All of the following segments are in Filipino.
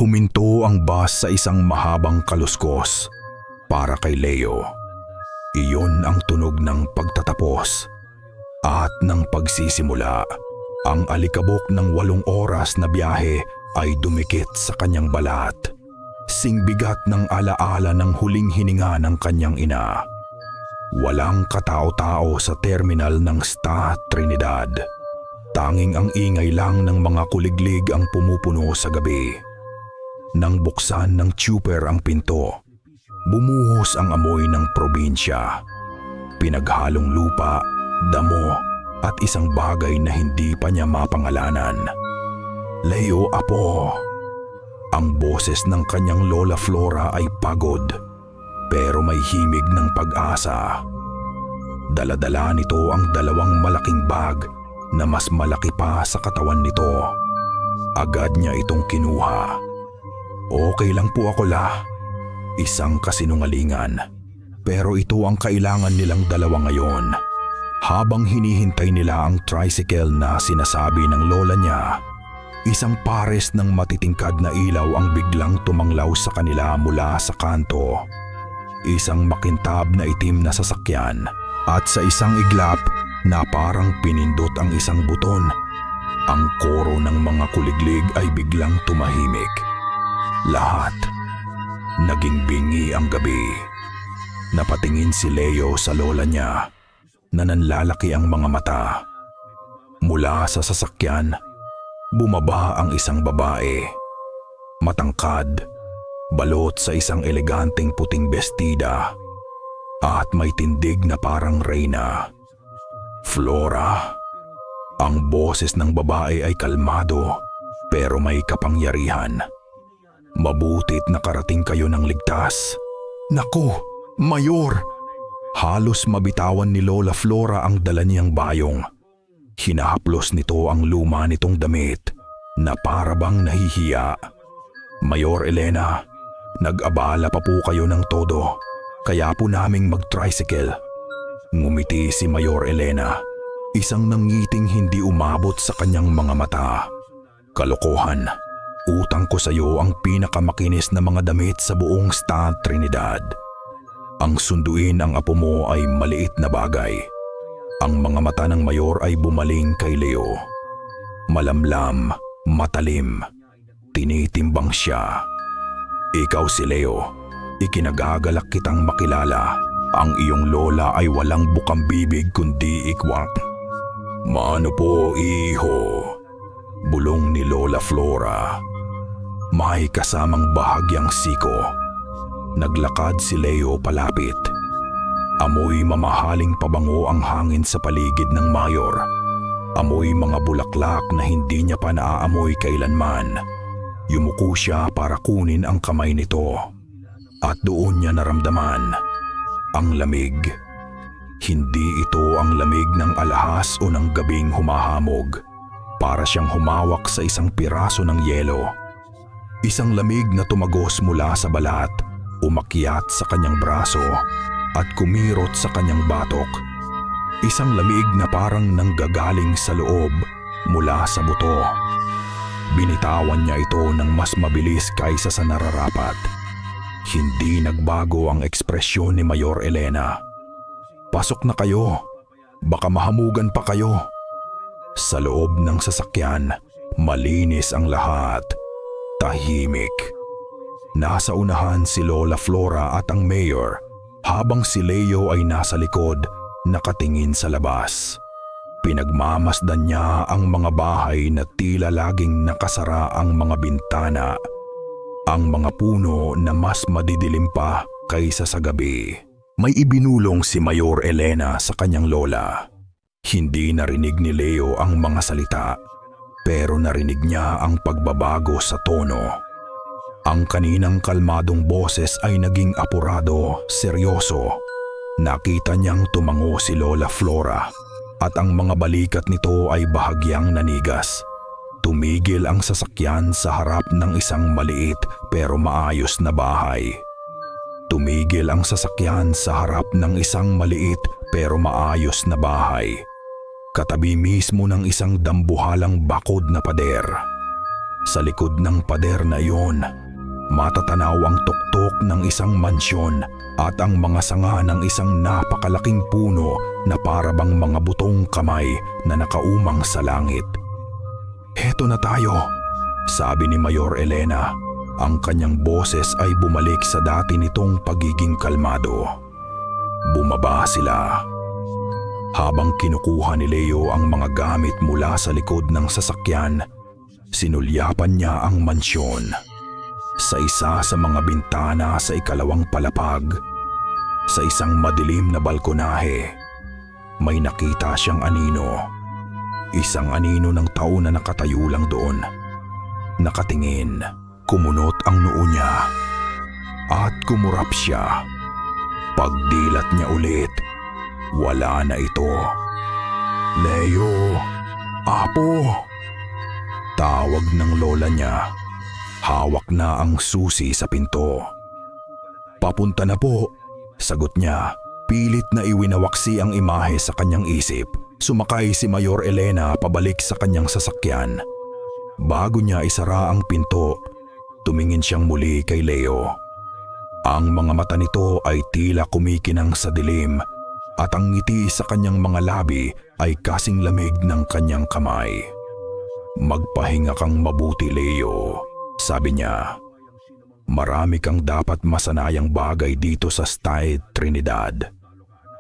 Huminto ang bus sa isang mahabang kaluskos para kay Leo. Iyon ang tunog ng pagtatapos at ng pagsisimula. Ang alikabok ng 8 oras na biyahe ay dumikit sa kanyang balat. Singbigat ng alaala ng huling hininga ng kanyang ina. Walang katao-tao sa terminal ng STA Trinidad. Tanging ang ingay lang ng mga kuliglig ang pumupuno sa gabi. Nang buksan ng tupper ang pinto, bumuhos ang amoy ng probinsya. Pinaghalong lupa, damo at isang bagay na hindi pa niya mapangalanan. Leo, apo. Ang boses ng kanyang Lola Flora ay pagod, pero may himig ng pag-asa. Dala-dala nito ang 2 malaking bag na mas malaki pa sa katawan nito. Agad niya itong kinuha. Okay lang po ako, La. Isang kasinungalingan. Pero ito ang kailangan nilang 2 ngayon. Habang hinihintay nila ang tricycle na sinasabi ng lola niya, isang pares ng matitingkad na ilaw ang biglang tumanglaw sa kanila mula sa kanto. Isang makintab na itim na sasakyan at sa isang iglap na parang pinindot ang isang buton, ang koro ng mga kuliglig ay biglang tumahimik. Lahat. Naging bingi ang gabi. Napatingin si Leo sa lola niya na nanlalaki ang mga mata. Mula sa sasakyan, bumaba ang isang babae. Matangkad, balot sa isang eleganteng puting bestida at may tindig na parang reyna. Flora. Ang boses ng babae ay kalmado pero may kapangyarihan. Mabuti't nakarating kayo ng ligtas. Naku, Mayor! Halos mabitawan ni Lola Flora ang dala niyang bayong. Hinahaplos nito ang luma nitong damit na para bang nahihiya. Mayor Elena, nag-abala pa po kayo ng todo, kaya po naming mag-tricycle. Ngumiti si Mayor Elena, isang nangiting hindi umabot sa kanyang mga mata. Kalokohan. Utang ko sa iyo ang pinakamakinis na mga damit sa buong STA Trinidad. Ang sunduin ang apo mo ay maliit na bagay. Ang mga mata ng mayor ay bumaling kay Leo. Malamlam, matalim. Tinitimbang siya. Ikaw si Leo. Ikinagagalak kitang makilala. Ang iyong lola ay walang bukang bibig kundi ikwak. Maano po, iho? Bulong ni Lola Flora. May kasamang bahagyang siko. Naglakad si Leo palapit. Amoy mamahaling pabango ang hangin sa paligid ng mayor. Amoy mga bulaklak na hindi niya pa naaamoy kailanman. Yumuko siya para kunin ang kamay nito. At doon niya naramdaman ang lamig. Hindi ito ang lamig ng alahas o ng gabing humahamog. Para siyang humawak sa isang piraso ng yelo. Isang lamig na tumagos mula sa balat, umakyat sa kanyang braso at kumirot sa kanyang batok. Isang lamig na parang nanggagaling sa loob mula sa buto. Binitawan niya ito ng mas mabilis kaysa sa nararapat. Hindi nagbago ang ekspresyon ni Mayor Elena. Pasok na kayo. Baka mahamugan pa kayo. Sa loob ng sasakyan, malinis ang lahat. Tahimik. Nasa unahan si Lola Flora at ang mayor, habang si Leo ay nasa likod, nakatingin sa labas. Pinagmamasdan niya ang mga bahay na tila laging nakasara ang mga bintana, ang mga puno na mas madidilim pa kaysa sa gabi. May ibinulong si Mayor Elena sa kanyang lola. Hindi narinig ni Leo ang mga salita, pero narinig niya ang pagbabago sa tono. Ang kaninang kalmadong boses ay naging apurado, seryoso. Nakita niyang tumango si Lola Flora at ang mga balikat nito ay bahagyang nanigas. Tumigil ang sasakyan sa harap ng isang maliit pero maayos na bahay. Tumigil ang sasakyan sa harap ng isang maliit pero maayos na bahay. Katabi mismo ng isang dambuhalang bakod na pader. Sa likod ng pader na iyon, matatanaw ang tuktok ng isang mansyon at ang mga sanga ng isang napakalaking puno na parabang mga butong kamay na nakaumang sa langit. "Heto na tayo," sabi ni Mayor Elena. Ang kanyang boses ay bumalik sa dati nitong pagiging kalmado. Bumaba sila. Habang kinukuha ni Leo ang mga gamit mula sa likod ng sasakyan, sinulyapan niya ang mansyon. Sa isa sa mga bintana sa ikalawang palapag, sa isang madilim na balkonahe, may nakita siyang anino. Isang anino ng tao na nakatayo lang doon. Nakatingin, kumunot ang noo niya at kumurap siya. Pagdilat niya ulit, wala na ito. "Leo, Apo!" Tawag ng lola niya. Hawak na ang susi sa pinto. "Papunta na po," sagot niya. Pilit na iwinawaksi ang imahe sa kanyang isip. Sumakay si Mayor Elena pabalik sa kanyang sasakyan. Bago niya isara ang pinto, tumingin siyang muli kay Leo. Ang mga mata nito ay tila kumikinang sa dilim at ang ngiti sa kanyang mga labi ay kasing lamig ng kanyang kamay. "Magpahinga kang mabuti, Leo," sabi niya. "Marami kang dapat masanayang bagay dito sa Stade Trinidad."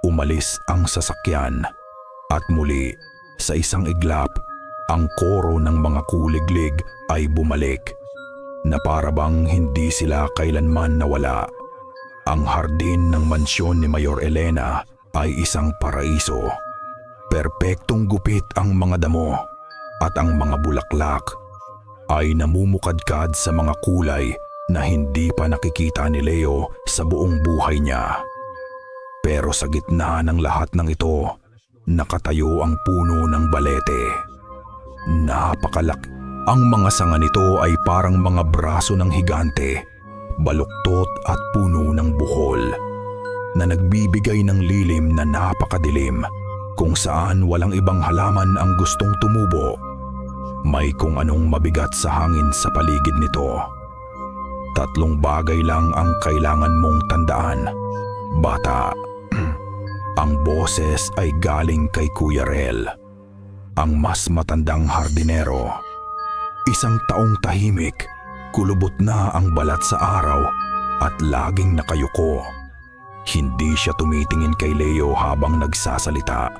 Umalis ang sasakyan at muli sa isang iglap, ang koro ng mga kuliglig ay bumalik na parabang hindi sila kailanman nawala. Ang hardin ng mansyon ni Mayor Elena ay isang paraiso. Perpektong gupit ang mga damo at ang mga bulaklak ay namumukadkad sa mga kulay na hindi pa nakikita ni Leo sa buong buhay niya. Pero sa gitna ng lahat ng ito, nakatayo ang puno ng balete. Napakalaki. Ang mga sanga nito ay parang mga braso ng higante, baluktot at puno ng buhol, na nagbibigay ng lilim na napakadilim kung saan walang ibang halaman ang gustong tumubo. May kung anong mabigat sa hangin sa paligid nito. 3 bagay lang ang kailangan mong tandaan, bata. Ang boses ay galing kay Kuya Rel, ang mas matandang hardinero. Isang taong tahimik, kulubot na ang balat sa araw at laging nakayuko. Hindi siya tumitingin kay Leo habang nagsasalita.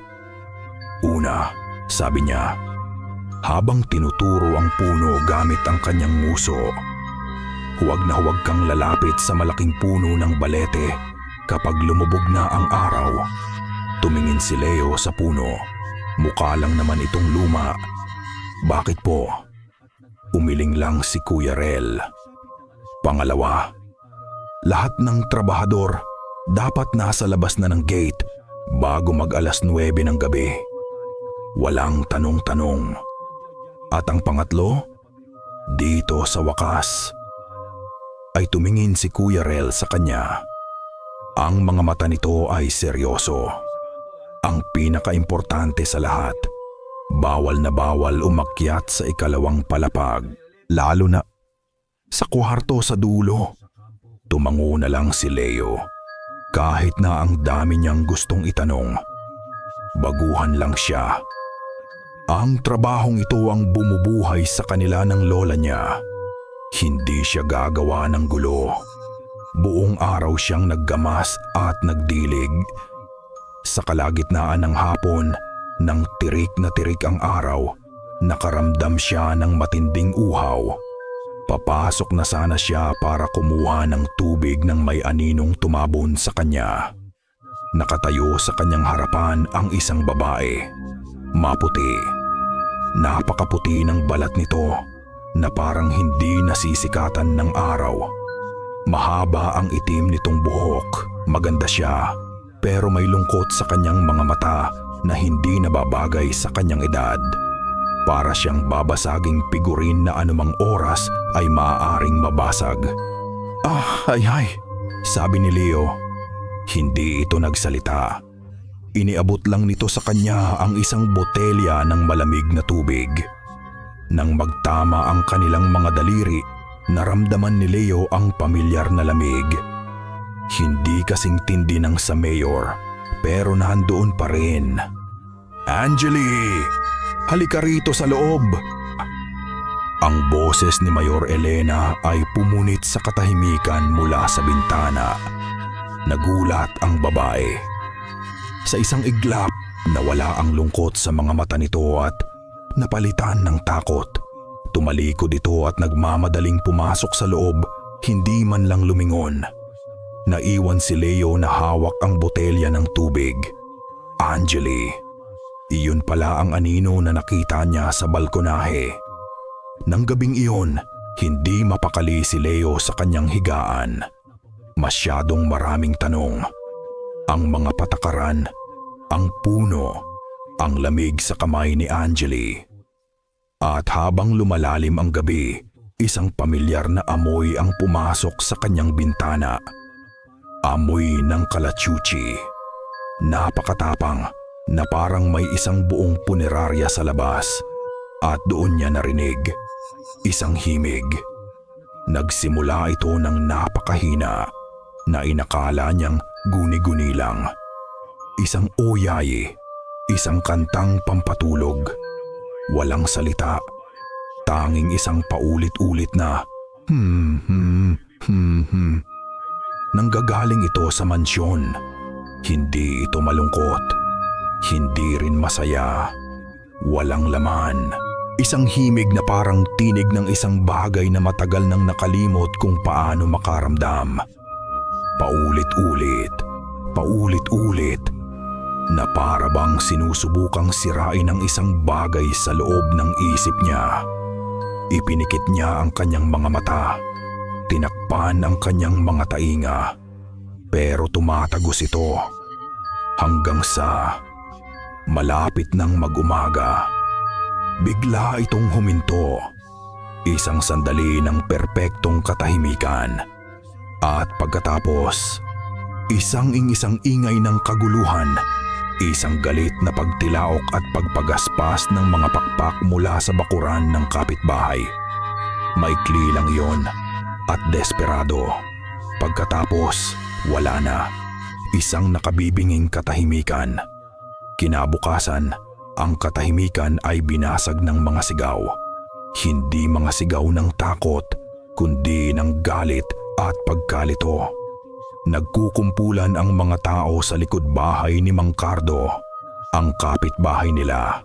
"Una," sabi niya, habang tinuturo ang puno gamit ang kanyang nguso. "Huwag na huwag kang lalapit sa malaking puno ng balete kapag lumubog na ang araw." Tumingin si Leo sa puno. Mukha lang naman itong luma. "Bakit po?" Umiling lang si Kuya Rel. "Pangalawa, lahat ng trabahador dapat nasa labas na ng gate bago mag-alas 9 ng gabi. Walang tanong-tanong. At ang pangatlo, dito sa wakas." Ay tumingin si Kuya Rel sa kanya. Ang mga mata nito ay seryoso. Ang pinaka-importante sa lahat, bawal na bawal umakyat sa ikalawang palapag, lalo na sa kwarto sa dulo. Tumango na lang si Leo. Kahit na ang dami niyang gustong itanong, baguhan lang siya. Ang trabahong ito ang bumubuhay sa kanila ng lola niya. Hindi siya gagawa ng gulo. Buong araw siyang naggamas at nagdilig. Sa kalagitnaan ng hapon, nang tirik na tirik ang araw, nakaramdam siya ng matinding uhaw. Papasok na sana siya para kumuha ng tubig ng may aninong tumabon sa kanya. Nakatayo sa kanyang harapan ang isang babae. Maputi. Napakaputi ng balat nito na parang hindi nasisikatan ng araw. Mahaba ang itim nitong buhok. Maganda siya, pero may lungkot sa kanyang mga mata na hindi nababagay sa kanyang edad. Para siyang babasaging figurin na anumang oras ay maaaring mabasag. Ay, sabi ni Leo. Hindi ito nagsalita. Iniabot lang nito sa kanya ang isang botelya ng malamig na tubig. Nang magtama ang kanilang mga daliri, naramdaman ni Leo ang pamilyar na lamig. Hindi kasing tindi ng sa mayor, pero nahandoon pa rin. "Angeli! Halika rito sa loob!" Ang boses ni Mayor Elena ay pumunit sa katahimikan mula sa bintana. Nagulat ang babae. Sa isang iglap, nawala ang lungkot sa mga mata nito at napalitan ng takot. Tumalikod ito at nagmamadaling pumasok sa loob, hindi man lang lumingon. Naiwan si Leo na hawak ang botelya ng tubig. Angeli. Iyon pala ang anino na nakita niya sa balkonahe. Nang gabing iyon, hindi mapakali si Leo sa kanyang higaan. Masyadong maraming tanong. Ang mga patakaran, ang puno, ang lamig sa kamay ni Angeli. At habang lumalalim ang gabi, isang pamilyar na amoy ang pumasok sa kanyang bintana. Amoy ng kalachuchi. Napakatapang na parang may isang buong punerarya sa labas. At doon niya narinig isang himig. Nagsimula ito ng napakahina na inakala niyang guni-guni lang. Isang oyayi, isang kantang pampatulog. Walang salita, tanging isang paulit-ulit na Nanggagaling ito sa mansyon. Hindi ito malungkot, hindi rin masaya. Walang laman. Isang himig na parang tinig ng isang bagay na matagal nang nakalimot kung paano makaramdam. Paulit-ulit, paulit-ulit, na para bang sinusubukang sirain ang isang bagay sa loob ng isip niya. Ipinikit niya ang kanyang mga mata, tinakpan ang kanyang mga tainga, pero tumatagos ito hanggang sa malapit ng mag-umaga. Bigla itong huminto, isang sandali ng perpektong katahimikan, at pagkatapos, isang ingay ng kaguluhan. Isang galit na pagtilaok at pagpagaspas ng mga pakpak mula sa bakuran ng kapitbahay. Maikli lang yon at desperado. Pagkatapos, wala na. Isang nakabibinging katahimikan. Kinabukasan, ang katahimikan ay binasag ng mga sigaw. Hindi mga sigaw ng takot, kundi ng galit at pagkalito. Nagkukumpulan ang mga tao sa likod bahay ni Mang Cardo, ang kapitbahay nila.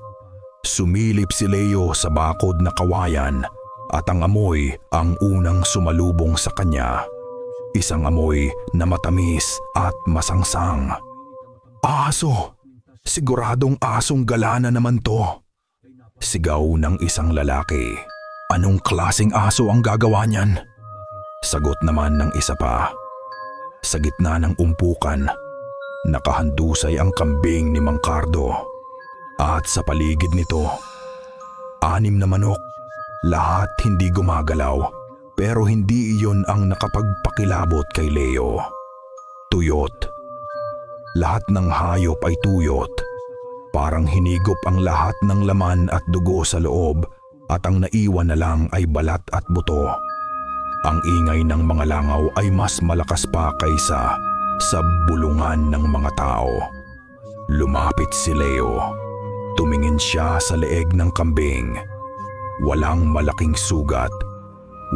Sumilip si Leo sa bakod na kawayan at ang amoy ang unang sumalubong sa kanya. Isang amoy na matamis at masangsang. "Aso! Siguradong asong gala na naman to!" Sigaw ng isang lalaki. "Anong klaseng aso ang gagawa niyan?" Sagot naman ng isa pa. Sa gitna ng umpukan, nakahandusay ang kambing ni Mang Cardo. At sa paligid nito, 6 na manok, lahat hindi gumagalaw, pero hindi iyon ang nakapagpakilabot kay Leo. Tuyot. Lahat ng hayop ay tuyot. Parang hinigop ang lahat ng laman at dugo sa loob at ang naiwan na lang ay balat at buto. Ang ingay ng mga langaw ay mas malakas pa kaysa sa bulungan ng mga tao. Lumapit si Leo. Tumingin siya sa leeg ng kambing. Walang malaking sugat.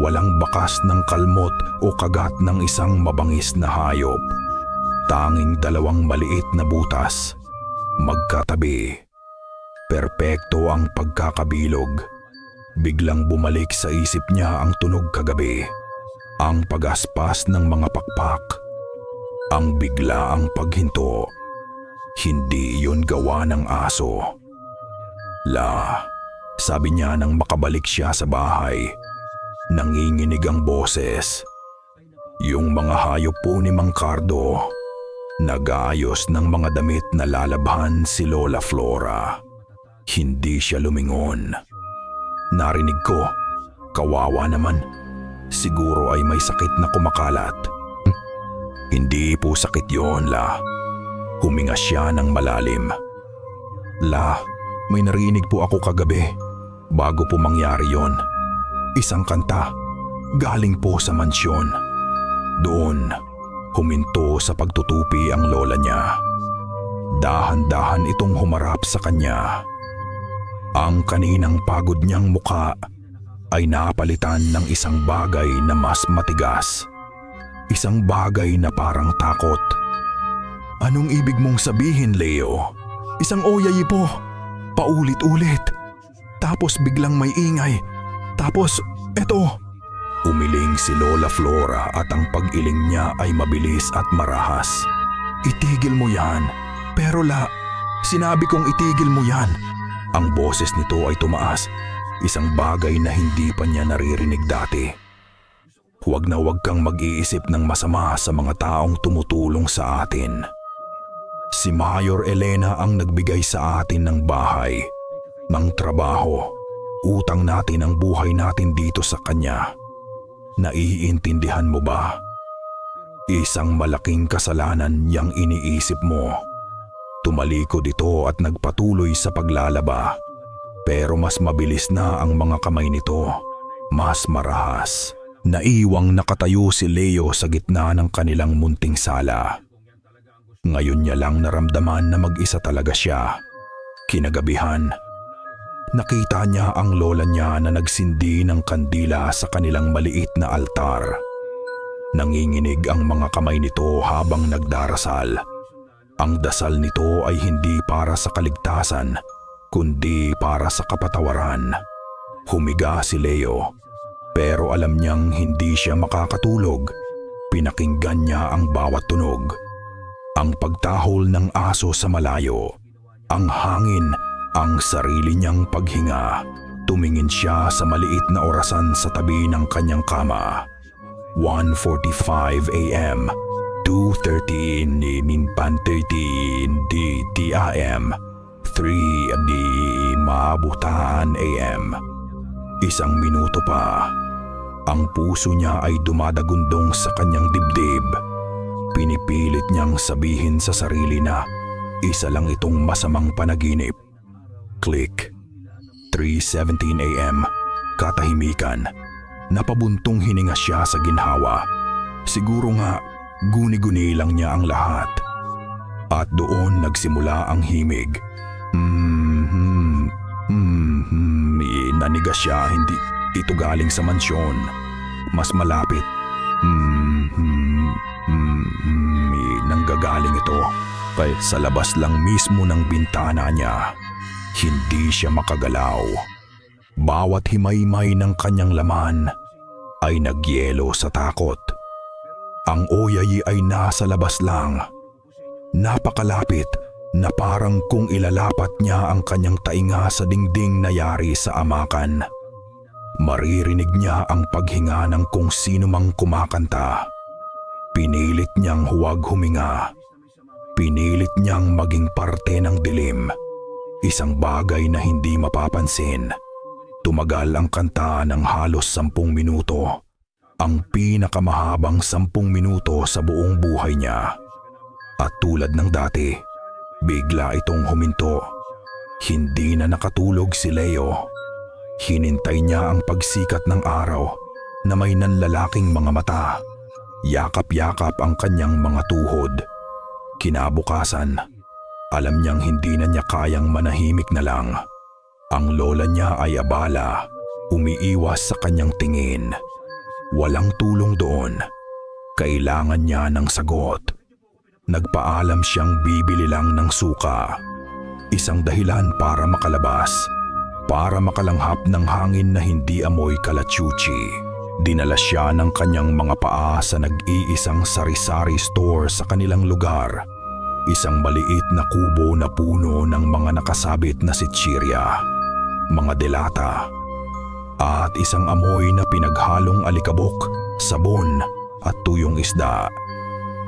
Walang bakas ng kalmot o kagat ng isang mabangis na hayop. Tanging 2 maliit na butas. Magkatabi. Perpekto ang pagkakabilog. Biglang bumalik sa isip niya ang tunog kagabi. Ang pagaspas ng mga pakpak. Ang biglaang paghinto. Hindi iyon gawa ng aso. Sabi niya nang makabalik siya sa bahay. Nanginginig ang boses. Yung mga hayop po ni Mang Cardo. Nag-aayos ng mga damit na lalabhan si Lola Flora. Hindi siya lumingon. Narinig ko, kawawa naman. Siguro ay may sakit na kumakalat. Hindi po sakit yon, La. Huminga siya ng malalim. La, may narinig po ako kagabi. Bago po mangyari yon, isang kanta galing po sa mansyon. Doon, huminto sa pagtutupi ang lola niya. Dahan-dahan itong humarap sa kanya. Ang kaninang pagod niyang muka ay napalitan ng isang bagay na mas matigas. Isang bagay na parang takot. "Anong ibig mong sabihin, Leo?" "Isang oyayi po. Paulit-ulit. Tapos biglang may ingay. Tapos eto." Umiling si Lola Flora at ang pag-iling niya ay mabilis at marahas. "Itigil mo yan." "Pero sinabi kong itigil mo yan." Ang boses nito ay tumaas. Isang bagay na hindi pa niya naririnig dati. "Huwag na huwag kang mag-iisip ng masama sa mga taong tumutulong sa atin. Si Mayor Elena ang nagbigay sa atin ng bahay, ng trabaho. Utang natin ang buhay natin dito sa kanya. Naiintindihan mo ba? Isang malaking kasalanan yang iniisip mo." Tumalikod ito at nagpatuloy sa paglalaba. Pero mas mabilis na ang mga kamay nito, mas marahas. Naiwang nakatayo si Leo sa gitna ng kanilang munting sala. Ngayon niya lang naramdaman na mag-isa talaga siya. Kinagabihan, nakita niya ang lola niya na nagsindi ng kandila sa kanilang maliit na altar. Nanginginig ang mga kamay nito habang nagdarasal. Ang dasal nito ay hindi para sa kaligtasan, kundi para sa kapatawaran. Humiga si Leo, pero alam niyang hindi siya makakatulog. Pinakinggan niya ang bawat tunog. Ang pagtahol ng aso sa malayo, ang hangin, ang sarili niyang paghinga. Tumingin siya sa maliit na orasan sa tabi ng kanyang kama. 1:45 a.m. 2:13 DTIM 3 di maabutan AM. Isang minuto pa. Ang puso niya ay dumadagundong sa kanyang dibdib. Pinipilit niyang sabihin sa sarili na isa lang itong masamang panaginip. Click. 3:17 AM. Katahimikan. Napabuntong hininga siya sa ginhawa. Siguro nga guni-guni lang niya ang lahat. At doon nagsimula ang himig. Nanigas siya, hindi ito galing sa mansyon. Mas malapit. Nanggagaling ito kay sa labas lang mismo ng bintana niya. Hindi siya makagalaw. Bawat himay-may ng kanyang laman ay nagyelo sa takot. Ang oyayi ay nasa labas lang. Napakalapit na parang kung ilalapat niya ang kanyang tainga sa dingding na yari sa amakan. Maririnig niya ang paghinga ng kung sino mang kumakanta. Pinilit niyang huwag huminga. Pinilit niyang maging parte ng dilim. Isang bagay na hindi mapapansin. Tumagal ang kanta ng halos 10 minuto. Ang pinakamahabang 10 minuto sa buong buhay niya. At tulad ng dati, bigla itong huminto. Hindi na nakatulog si Leo. Hinintay niya ang pagsikat ng araw na may nanlalaking mga mata. Yakap-yakap ang kanyang mga tuhod. Kinabukasan, alam niyang hindi na niya kayang manahimik na lang. Ang lola niya ay abala, umiiwas sa kanyang tingin. Walang tulong doon. Kailangan niya ng sagot. Nagpaalam siyang bibili lang ng suka. Isang dahilan para makalabas. Para makalanghap ng hangin na hindi amoy kalachuchi. Dinala siya ng kanyang mga paa sa nag-iisang sari-sari store sa kanilang lugar. Isang maliit na kubo na puno ng mga nakasabit na sitsirya, mga delata, at isang amoy na pinaghalong alikabok, sabon at tuyong isda.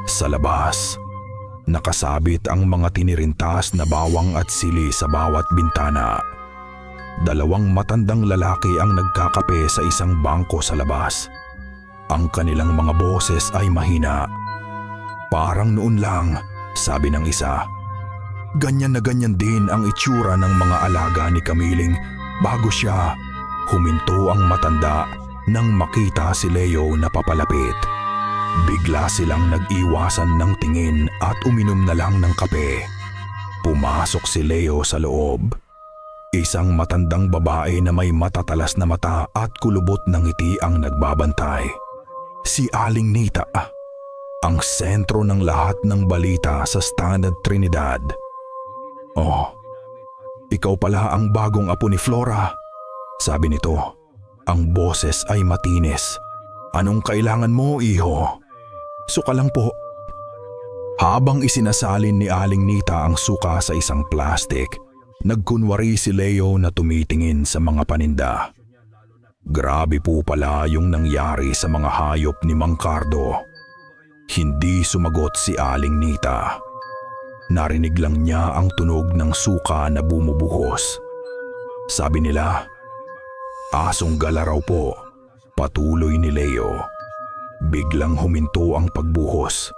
Sa labas, nakasabit ang mga tinirintas na bawang at sili sa bawat bintana. 2 matandang lalaki ang nagkakape sa isang bangko sa labas. Ang kanilang mga boses ay mahina. "Parang noon lang," sabi ng isa. "Ganyan na ganyan din ang itsura ng mga alaga ni Kamiling Bago siya, huminto ang matanda nang makita si Leo na papalapit. Bigla silang nag-iwasan ng tingin at uminom na lang ng kape. Pumasok si Leo sa loob. Isang matandang babae na may matatalas na mata at kulubot ng ngiti ang nagbabantay. Si Aling Nita, ang sentro ng lahat ng balita sa Standard Trinidad. "Oh, ikaw pala ang bagong apo ni Flora," sabi nito. Ang boses ay matinis. "Anong kailangan mo, iho?" "Suka lang po." Habang isinasalin ni Aling Nita ang suka sa isang plastic, nagkunwari si Leo na tumitingin sa mga paninda. Grabe po pala yung nangyari sa mga hayop ni Mang Cardo. Hindi sumagot si Aling Nita. Narinig lang niya ang tunog ng suka na bumubuhos. Sabi nila, "Asong gala raw po," patuloy ni Leo. Biglang huminto ang pagbuhos.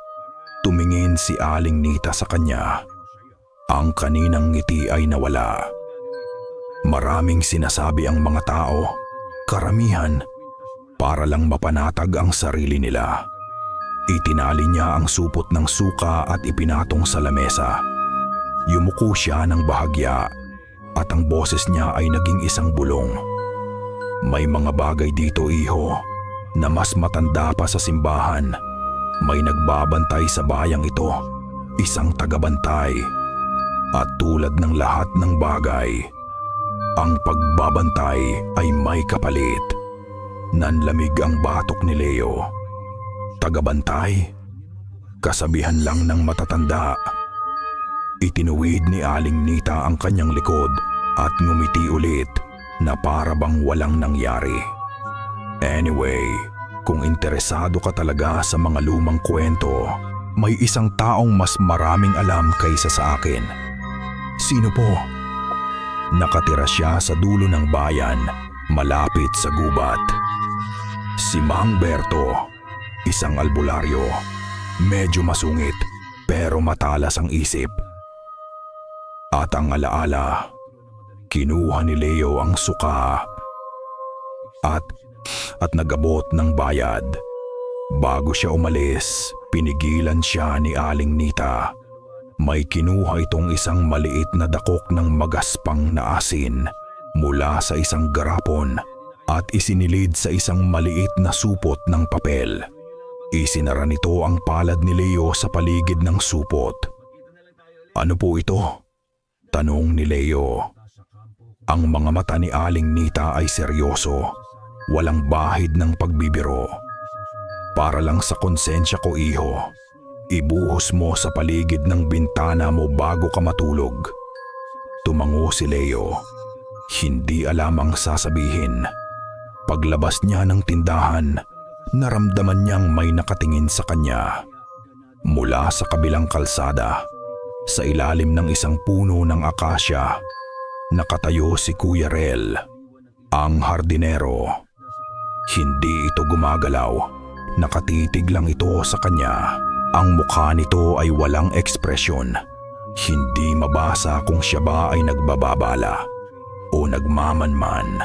Tumingin si Aling Nita sa kanya. Ang kaninang ngiti ay nawala. Maraming sinasabi ang mga tao, karamihan, para lang mapanatag ang sarili nila. Itinali niya ang supot ng suka at ipinatong sa lamesa. Yumuko siya ng bahagya at ang boses niya ay naging isang bulong. "May mga bagay dito, iho, na mas matanda pa sa simbahan. May nagbabantay sa bayang ito, isang tagabantay. At tulad ng lahat ng bagay, ang pagbabantay ay may kapalit." Nanlamig ang batok ni Leo. Tagabantay? Kasabihan lang ng matatanda. Itinuwid ni Aling Nita ang kanyang likod at ngumiti ulit na para bang walang nangyari. "Anyway, kung interesado ka talaga sa mga lumang kwento, may isang taong mas maraming alam kaysa sa akin." "Sino po?" Nakatira siya sa dulo ng bayan, malapit sa gubat. Si Mang Berto, isang albularyo. Medyo masungit pero matalas ang isip. At ang alaala, kinuha ni Leo ang suka at nagabot ng bayad. Bago siya umalis, pinigilan siya ni Aling Nita. May kinuha itong isang maliit na dakok ng magaspang na asin mula sa isang garapon at isinilid sa isang maliit na supot ng papel. Isinara nito ang palad ni Leo sa paligid ng supot. "Ano po ito?" tanong ni Leo. Ang mga mata ni Aling Nita ay seryoso, walang bahid ng pagbibiro. "Para lang sa konsensya ko, iho. Ibuhos mo sa paligid ng bintana mo bago ka matulog." Tumango si Leo. Hindi alam ang sasabihin. Paglabas niya ng tindahan, naramdaman niyang may nakatingin sa kanya. Mula sa kabilang kalsada, sa ilalim ng isang puno ng akasya, nakatayo si Kuya Rel, ang hardinero. Hindi ito gumagalaw, nakatitig lang ito sa kanya. Ang mukha nito ay walang ekspresyon. Hindi mabasa kung siya ba ay nagbababala o nagmamanman.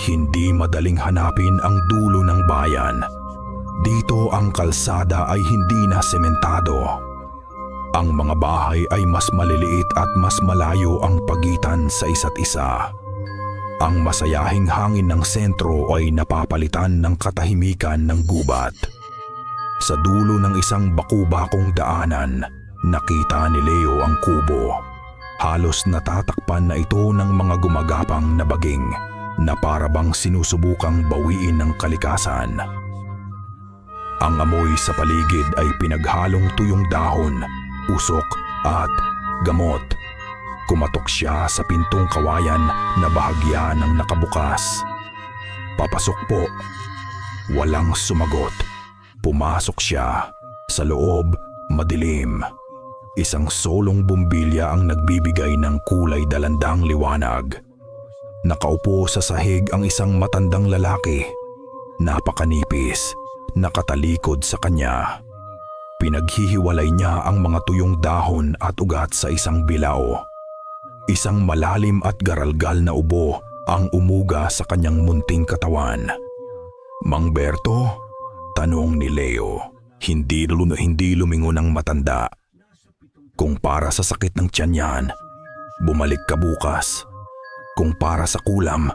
Hindi madaling hanapin ang dulo ng bayan. Dito ang kalsada ay hindi na sementado. Ang mga bahay ay mas maliliit at mas malayo ang pagitan sa isa't isa. Ang masayahing hangin ng sentro ay napapalitan ng katahimikan ng gubat. Sa dulo ng isang baku-bakong daanan, nakita ni Leo ang kubo. Halos natatakpan na ito ng mga gumagapang na baging na parabang sinusubukang bawiin ng kalikasan. Ang amoy sa paligid ay pinaghalong tuyong dahon, usok at gamot. Kumatok siya sa pintong kawayan na bahagya ng nakabukas. "Papasok po." Walang sumagot. Pumasok siya. Sa loob, madilim. Isang solong bumbilya ang nagbibigay ng kulay dalandang liwanag. Nakaupo sa sahig ang isang matandang lalaki. Napakanipis, nakatalikod sa kanya. Pinaghihiwalay niya ang mga tuyong dahon at ugat sa isang bilao. Isang malalim at garalgal na ubo ang umuga sa kanyang munting katawan. "Mang Berto?" tanong ni Leo. Hindi lumingon ang matanda. "Kung para sa sakit ng tiyan yan, bumalik ka bukas. Kung para sa kulam,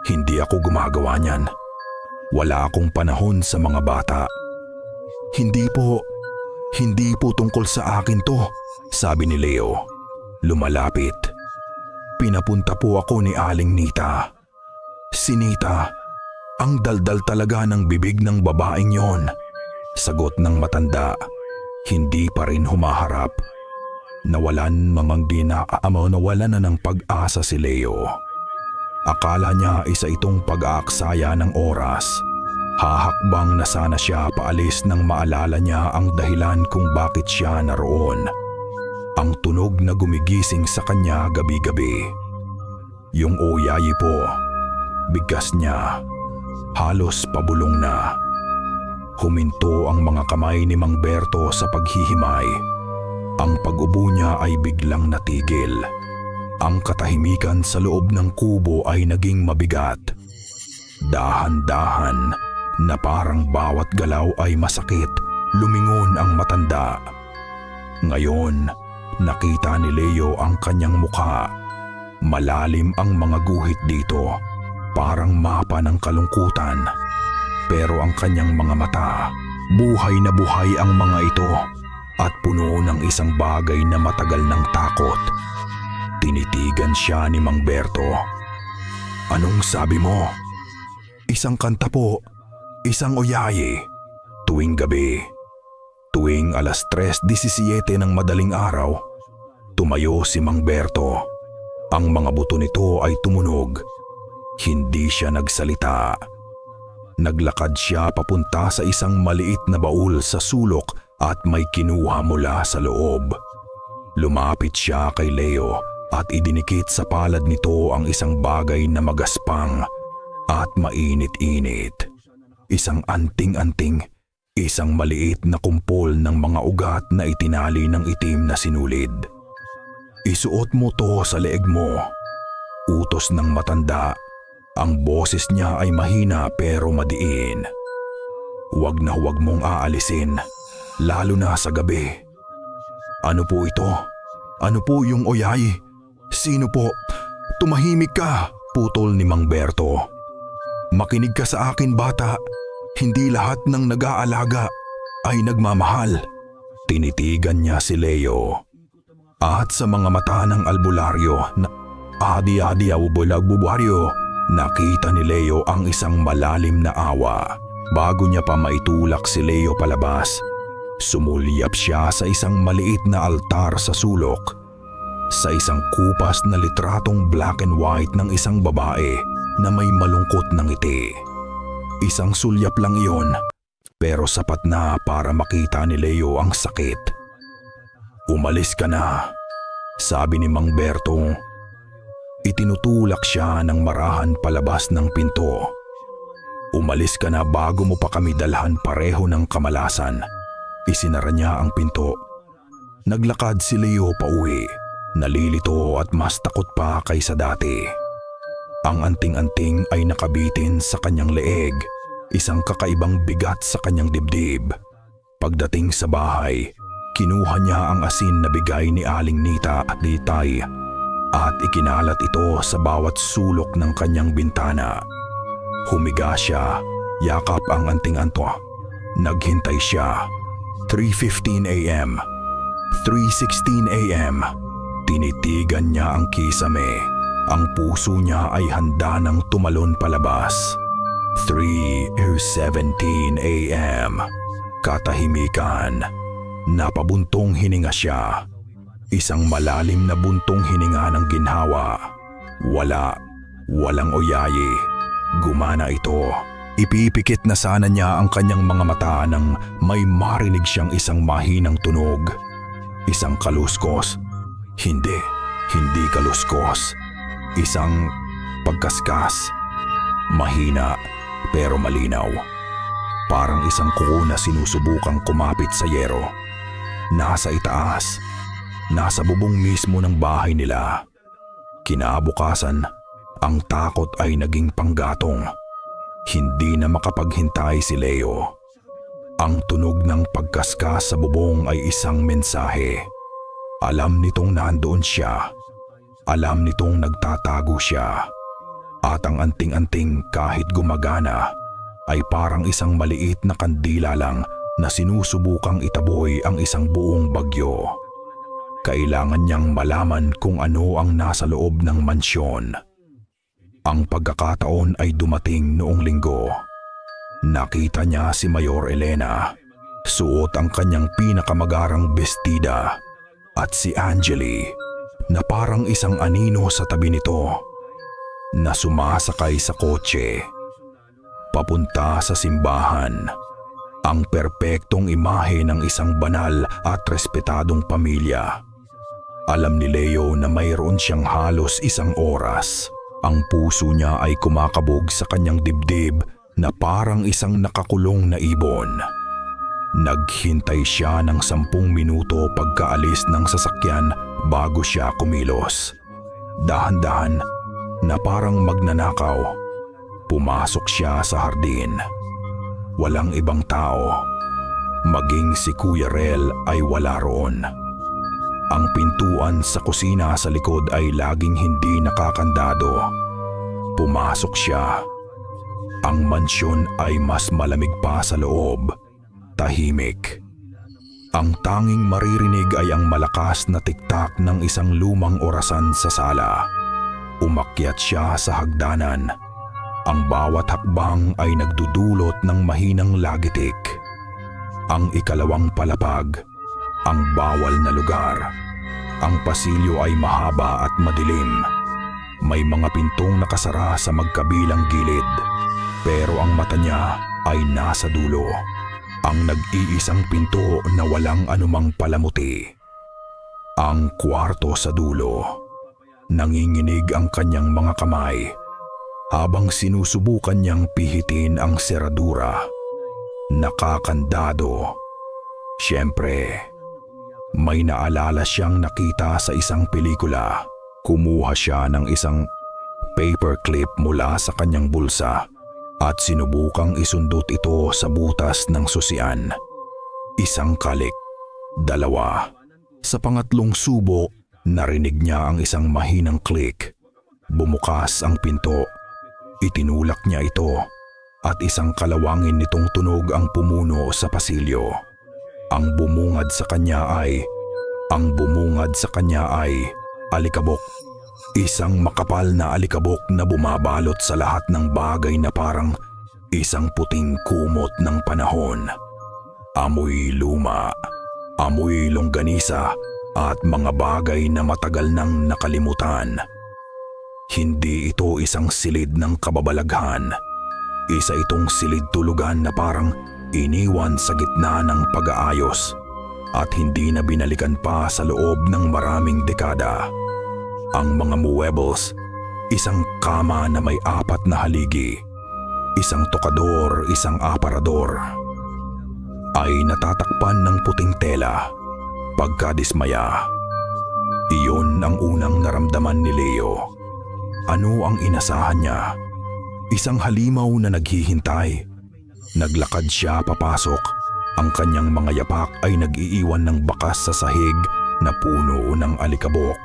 hindi ako gumagawa niyan. Wala akong panahon sa mga bata." Hindi po tungkol sa akin to," sabi ni Leo. Lumalapit. "Pinapunta po ako ni Aling Nita." "Si Nita, ang daldal talaga ng bibig ng babaeng yon," sagot ng matanda. Hindi pa rin humaharap. Nawalan na ng pag-asa si Leo. Akala niya isa itong pag-aaksaya ng oras. Hahakbang na sana siya paalis nang maalala niya ang dahilan kung bakit siya naroon. Ang tunog na gumigising sa kanya gabi-gabi. Yung oyayi po, bigkas niya, halos pabulong na. Huminto ang mga kamay ni Mang Berto sa paghihimay. Ang pag-ubo niya ay biglang natigil. Ang katahimikan sa loob ng kubo ay naging mabigat. Dahan-dahan na parang bawat galaw ay masakit, lumingon ang matanda. Ngayon, nakita ni Leo ang kanyang mukha. Malalim ang mga guhit dito, parang mapa ng kalungkutan. Pero ang kanyang mga mata, buhay na buhay ang mga ito at puno ng isang bagay na matagal ng takot. Tinitigan siya ni Mang Berto. "Anong sabi mo?" "Isang kanta po, isang oyayi." Tuwing gabi, tuwing 3:17 ng madaling araw, tumayo si Mang Berto. Ang mga buto nito ay tumunog. Hindi siya nagsalita. Naglakad siya papunta sa isang maliit na baul sa sulok at may kinuha mula sa loob. Lumapit siya kay Leo at idinikit sa palad nito ang isang bagay na magaspang at mainit-init. Isang anting-anting, isang maliit na kumpol ng mga ugat na itinali ng itim na sinulid. "Isuot mo to sa leeg mo," utos ng matanda. Ang boses niya ay mahina pero madiin. "Huwag na huwag mong aalisin, lalo na sa gabi." "Ano po ito? Ano po yung oyayi? Sino po?" "Tumahimik ka," putol ni Mang Berto. "Makinig ka sa akin, bata. Hindi lahat ng nag-aalaga ay nagmamahal." Tinitigan niya si Leo. At sa mga mata ng albularyo na adi-adi bubularyo, nakita ni Leo ang isang malalim na awa. Bago niya pa maitulak si Leo palabas, sumulyap siya sa isang maliit na altar sa sulok. Sa isang kupas na litratong black and white ng isang babae na may malungkot na ngiti. Isang sulyap lang iyon, pero sapat na para makita ni Leo ang sakit. "Umalis ka na," sabi ni Mang Berto. Itinutulak siya ng marahan palabas ng pinto. "Umalis ka na bago mo pa kami dalhan pareho ng kamalasan." Isinara niya ang pinto. Naglakad si Leo pauwi, nalilito at mas takot pa kaysa dati. Ang anting-anting ay nakabitin sa kanyang leeg, isang kakaibang bigat sa kanyang dibdib. Pagdating sa bahay, kinuha niya ang asin na bigay ni Aling Nita at Litay at ikinalat ito sa bawat sulok ng kanyang bintana. Humiga siya, yakap ang anting-anto. Naghintay siya. 3:15 a.m. 3:16 a.m. Tinitigan niya ang kisame. Ang puso niya ay handa ng tumalon palabas. 3:17 a.m. Katahimikan. Napabuntong hininga siya. Isang malalim na buntong hininga ng ginhawa. Walang oyayi. Gumana ito. Ipipikit na sana niya ang kanyang mga mata nang may marinig siyang isang mahinang tunog. Isang kaluskos. Hindi kaluskos. Isang pagkaskas. Mahina pero malinaw. Parang isang kuko na sinusubukang kumapit sa yero. Nasa itaas. Nasa bubong mismo ng bahay nila. Kinabukasan, Ang takot ay naging panggatong. Hindi na makapaghintay si Leo. Ang tunog ng pagkaskas sa bubong ay isang mensahe. Alam nitong nandoon siya. Alam nitong nagtatago siya. At ang anting-anting kahit gumagana ay parang isang maliit na kandila lang na sinusubukang itaboy ang isang buong bagyo. Kailangan niyang malaman kung ano ang nasa loob ng mansyon. Ang pagkakataon ay dumating noong linggo. Nakita niya si Mayor Elena. Suot ang kanyang pinakamagarang bestida at si Angeli na parang isang anino sa tabi nito na sumasakay sa kotse papunta sa simbahan. Ang perpektong imahe ng isang banal at respetadong pamilya. Alam ni Leo na mayroon siyang halos isang oras. Ang puso niya ay kumakabog sa kanyang dibdib na parang isang nakakulong na ibon. Naghintay siya ng 10 minuto pagkaalis ng sasakyan bago siya kumilos. Dahan-dahan na parang magnanakaw, pumasok siya sa hardin. Walang ibang tao. Maging si Kuya Rel ay wala roon. Ang pintuan sa kusina sa likod ay laging hindi nakakandado. Pumasok siya. Ang mansyon ay mas malamig pa sa loob. Tahimik. Ang tanging maririnig ay ang malakas na tiktak ng isang lumang orasan sa sala. Umakyat siya sa hagdanan. Ang bawat hakbang ay nagdudulot ng mahinang lagitik. Ang ikalawang palapag, ang bawal na lugar. Ang pasilyo ay mahaba at madilim. May mga pintong nakasara sa magkabilang gilid. Pero ang mata niya ay nasa dulo. Ang nag-iisang pinto na walang anumang palamuti. Ang kwarto sa dulo. Nanginginig ang kanyang mga kamay habang sinusubukan niyang pihitin ang seradura. Nakakandado. Siyempre, may naalala siyang nakita sa isang pelikula. Kumuha siya ng isang paperclip mula sa kanyang bulsa at sinubukang isundot ito sa butas ng susian. Isang kalik, 2. Sa pangatlong subo, narinig niya ang isang mahinang click. Bumukas ang pinto. Itinulak niya ito at isang kalawangin nitong tunog ang pumuno sa pasilyo. Ang bumungad sa kanya ay alikabok. Isang makapal na alikabok na bumabalot sa lahat ng bagay na parang isang puting kumot ng panahon. Amoy luma, amoy longganisa at mga bagay na matagal nang nakalimutan. Hindi ito isang silid ng kababalaghan. Isa itong silid tulugan na parang iniwan sa gitna ng pag-aayos at hindi na binalikan pa sa loob ng maraming dekada. Ang mga muebles, isang kama na may 4 na haligi, isang tokador, isang aparador, ay natatakpan ng puting tela. Pagkadismaya, iyon ang unang naramdaman ni Leo. Ano ang inasahan niya? Isang halimaw na naghihintay. Naglakad siya papasok. Ang kanyang mga yapak ay nag-iiwan ng bakas sa sahig na puno ng alikabok.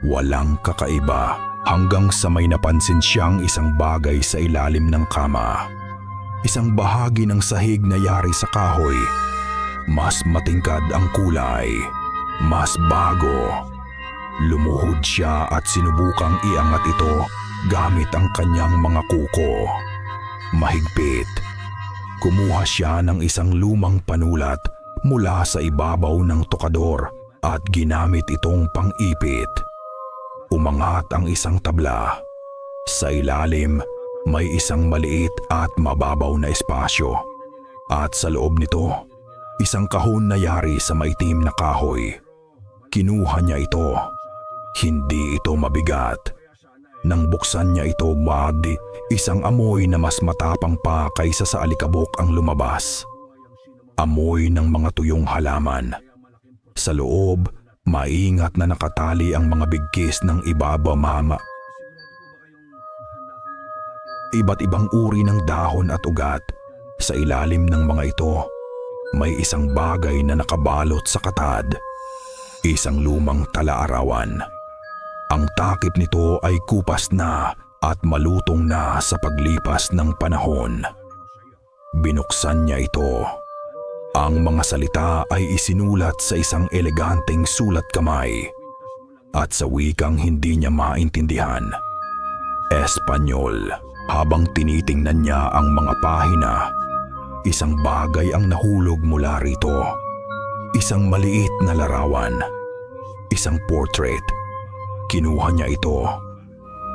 Walang kakaiba hanggang sa may napansin siyang isang bagay sa ilalim ng kama. Isang bahagi ng sahig na yari sa kahoy. Mas matingkad ang kulay. Mas bago. Lumuhod siya at sinubukang iangat ito gamit ang kanyang mga kuko. Mahigpit. Kumuha siya ng isang lumang panulat mula sa ibabaw ng tokador at ginamit itong pang-ipit. Umangat ang isang tabla. Sa ilalim, may isang maliit at mababaw na espasyo. At sa loob nito, isang kahon na yari sa maitim na kahoy. Kinuha niya ito. Hindi ito mabigat. Nang buksan niya ito, isang amoy na mas matapang pa kaysa sa alikabok ang lumabas. Amoy ng mga tuyong halaman. Sa loob, maingat na nakatali ang mga bigkis ng ibaba mama. Iba't ibang uri ng dahon at ugat. Sa ilalim ng mga ito, may isang bagay na nakabalot sa katad. Isang lumang talaarawan. Ang takip nito ay kupas na at malutong na sa paglipas ng panahon. Binuksan niya ito. Ang mga salita ay isinulat sa isang eleganteng sulat kamay at sa wikang hindi niya maintindihan. Espanyol. Habang tinitingnan niya ang mga pahina, isang bagay ang nahulog mula rito. Isang maliit na larawan. Isang portrait. Kinuha niya ito.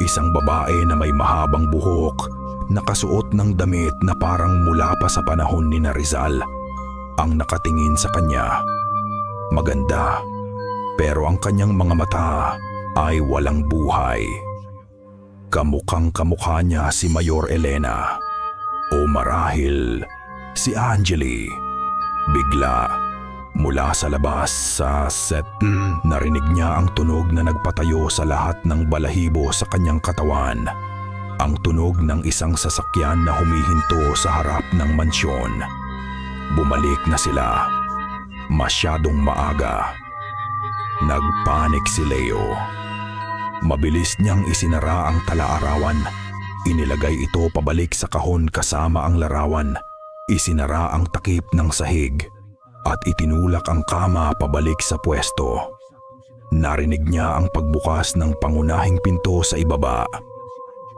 Isang babae na may mahabang buhok, nakasuot ng damit na parang mula pa sa panahon ni Rizal. Ang nakatingin sa kanya. Maganda, pero ang kanyang mga mata ay walang buhay. Kamukhang kamukha niya si Mayor Elena o marahil si Angeli. Bigla, mula sa labas sa set, narinig niya ang tunog na nagpatayo sa lahat ng balahibo sa kanyang katawan. Ang tunog ng isang sasakyan na humihinto sa harap ng mansyon. Bumalik na sila. Masyadong maaga. Nagpanik si Leo. Mabilis niyang isinara ang talaarawan. Inilagay ito pabalik sa kahon kasama ang larawan. Isinara ang takip ng sahig at itinulak ang kama pabalik sa pwesto. Narinig niya ang pagbukas ng pangunahing pinto sa ibaba.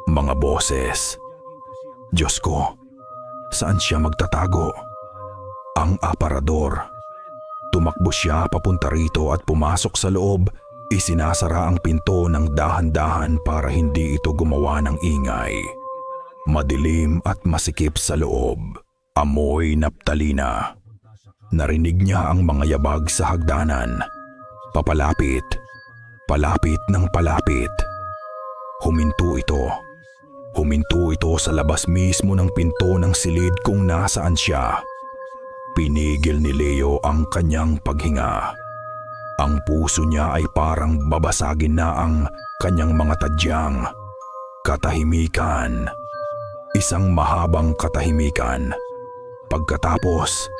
Mga boses. Diyos ko, saan siya magtatago? Ang aparador. Tumakbo siya papunta rito at pumasok sa loob. Isinasara ang pinto ng dahan-dahan para hindi ito gumawa ng ingay. Madilim at masikip sa loob. Amoy naptalina. Narinig niya ang mga yabag sa hagdanan. Papalapit. Palapit ng palapit. Huminto ito. Huminto ito sa labas mismo ng pinto ng silid kung nasaan siya. Pinigil ni Leo ang kanyang paghinga. Ang puso niya ay parang babasagin na ang kanyang mga tadyang. Katahimikan. Isang mahabang katahimikan. Pagkatapos,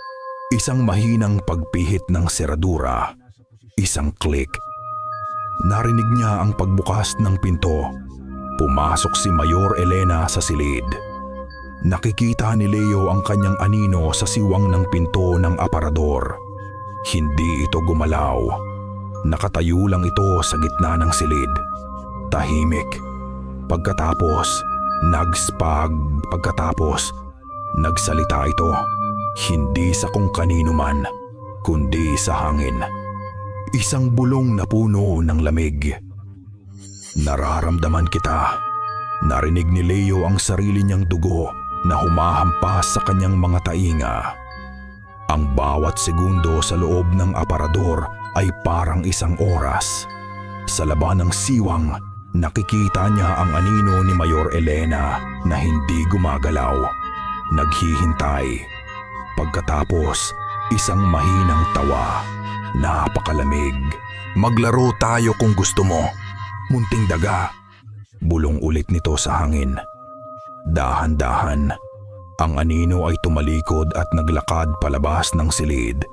isang mahinang pagpihit ng seradura. Isang click. Narinig niya ang pagbukas ng pinto. Pumasok si Mayor Elena sa silid. Nakikita ni Leo ang kanyang anino sa siwang ng pinto ng aparador. Hindi ito gumalaw. Nakatayo lang ito sa gitna ng silid. Tahimik. Pagkatapos, nagsalita ito. Hindi sa kung kanino man, kundi sa hangin. Isang bulong na puno ng lamig. Nararamdaman kita. Narinig ni Leo ang sarili niyang dugo na humahampas sa kanyang mga tainga. Ang bawat segundo sa loob ng aparador ay parang isang oras. Sa laban ng siwang, nakikita niya ang anino ni Mayor Elena na hindi gumagalaw. Naghihintay. Pagkatapos, isang mahinang tawa. Napakalamig. Maglaro tayo kung gusto mo. Munting daga. Bulong ulit nito sa hangin. Dahan-dahan. Ang anino ay tumalikod at naglakad palabas ng silid.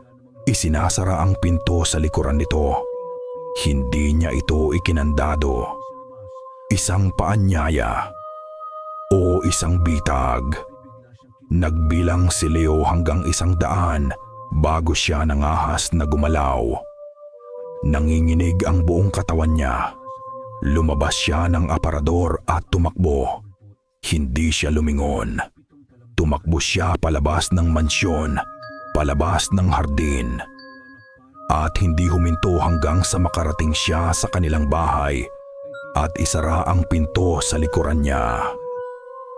Isinasara ang pinto sa likuran nito. Hindi niya ito ikinandado. Isang paanyaya o isang bitag. Nagbilang si Leo hanggang 100 bago siya nangahas na gumalaw. Nanginginig ang buong katawan niya. Lumabas siya ng aparador at tumakbo. Hindi siya lumingon. Tumakbo siya palabas ng mansyon, palabas ng hardin. At hindi huminto hanggang sa makarating siya sa kanilang bahay at isara ang pinto sa likuran niya.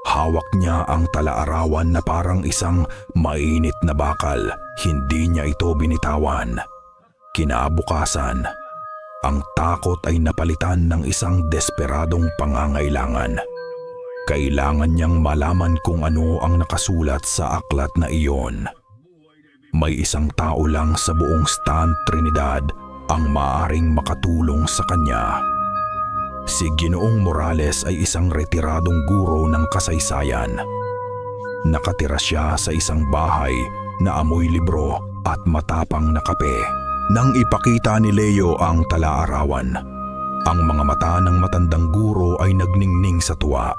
Hawak niya ang talaarawan na parang isang mainit na bakal. Hindi niya ito binitawan. Kinabukasan, ang takot ay napalitan ng isang desperadong pangangailangan. Kailangan niyang malaman kung ano ang nakasulat sa aklat na iyon. May isang tao lang sa buong Stan Trinidad ang maaaring makatulong sa kanya. Si Ginoong Morales ay isang retiradong guro ng kasaysayan. Nakatira siya sa isang bahay na amoy libro at matapang na kape. Nang ipakita ni Leo ang tala-arawan, ang mga mata ng matandang guro ay nagningning sa tuwa.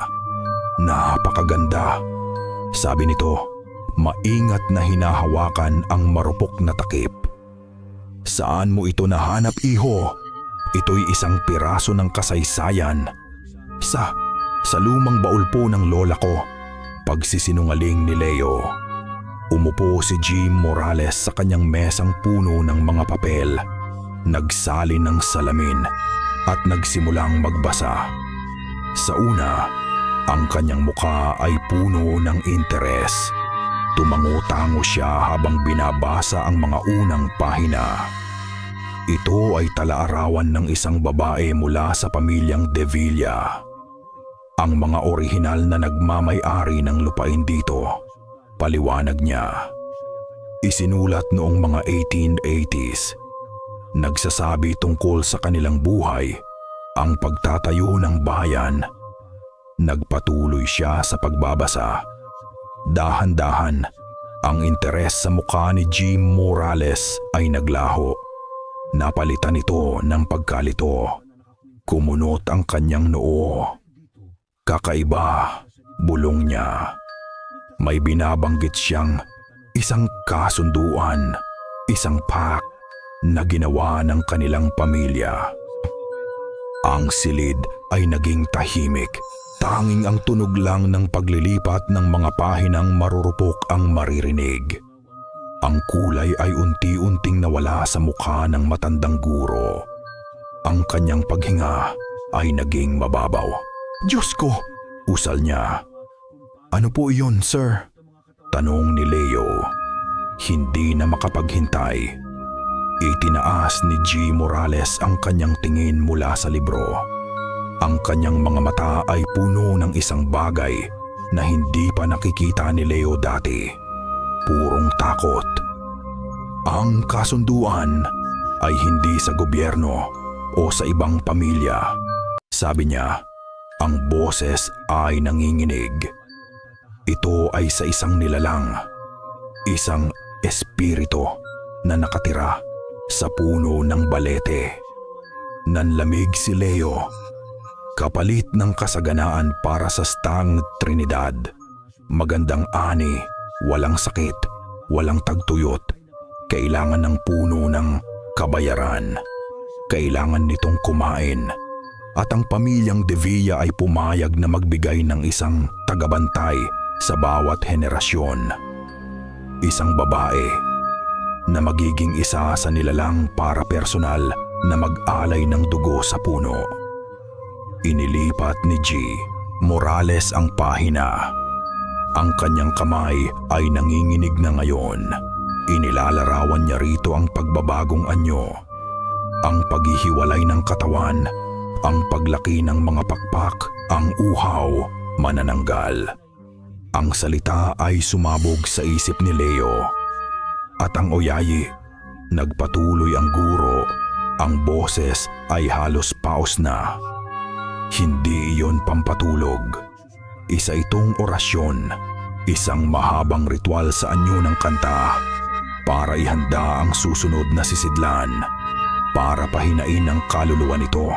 "Napakaganda," sabi nito, maingat na hinahawakan ang marupok na takip. "Saan mo ito nahanap, iho? Ito'y isang piraso ng kasaysayan. Sa lumang baul po ng lola ko," pagsisinungaling ni Leo. Umupo si Jim Morales sa kanyang mesang puno ng mga papel, nagsalin ng salamin at nagsimulang magbasa. Sa una, ang kanyang muka ay puno ng interes. Tumango-tango siya habang binabasa ang mga unang pahina. Ito ay tala-arawan ng isang babae mula sa pamilyang De Villa. Ang mga orihinal na nagmamay-ari ng lupain dito, paliwanag niya. Isinulat noong mga 1880s. Nagsasabi tungkol sa kanilang buhay, ang pagtatayo ng bayan. Nagpatuloy siya sa pagbabasa. Dahan-dahan, ang interes sa mukha ni Jim Morales ay naglaho. Napalitan ito ng pagkalito. Kumunot ang kanyang noo. "Kakaiba," bulong niya. May binabanggit siyang isang kasunduan, isang pact na ginawa ng kanilang pamilya. Ang silid ay naging tahimik. Tanging ang tunog lang ng paglilipat ng mga pahinang marurupok ang maririnig. Ang kulay ay unti-unting nawala sa mukha ng matandang guro. Ang kanyang paghinga ay naging mababaw. "Diyos ko!" usal niya. "Ano po iyon, sir?" tanong ni Leo. Hindi na makapaghintay. Itinaas ni G. Morales ang kanyang tingin mula sa libro. Ang kanyang mga mata ay puno ng isang bagay na hindi pa nakikita ni Leo dati. Purong takot. Ang kasunduan ay hindi sa gobyerno o sa ibang pamilya. Sabi niya, ang boses ay nanginginig. Ito ay sa isang nilalang, isang espiritu na nakatira sa puno ng balete. Nanlamig si Leo, kapalit ng kasaganaan para sa Stang Trinidad. Magandang ani, walang sakit, walang tagtuyot. Kailangan ng puno ng kabayaran. Kailangan nitong kumain. At ang pamilyang De Villa ay pumayag na magbigay ng isang tagabantay sa bawat henerasyon. Isang babae na magiging isa sa nilalang para personal na mag-alay ng dugo sa puno. Inilipat ni G. Morales ang pahina. Ang kanyang kamay ay nanginginig na ngayon. Inilalarawan niya rito ang pagbabagong anyo, ang paghihiwalay ng katawan, ang paglaki ng mga pakpak, ang uhaw, manananggal. Ang salita ay sumabog sa isip ni Leo. At ang oyayi, nagpatuloy ang guro, ang boses ay halos paos na. Hindi iyon pampatulog. Isa itong orasyon, isang mahabang ritual sa anyo ng kanta para ihanda ang susunod na sisidlan, para pahinain ang kaluluwa nito.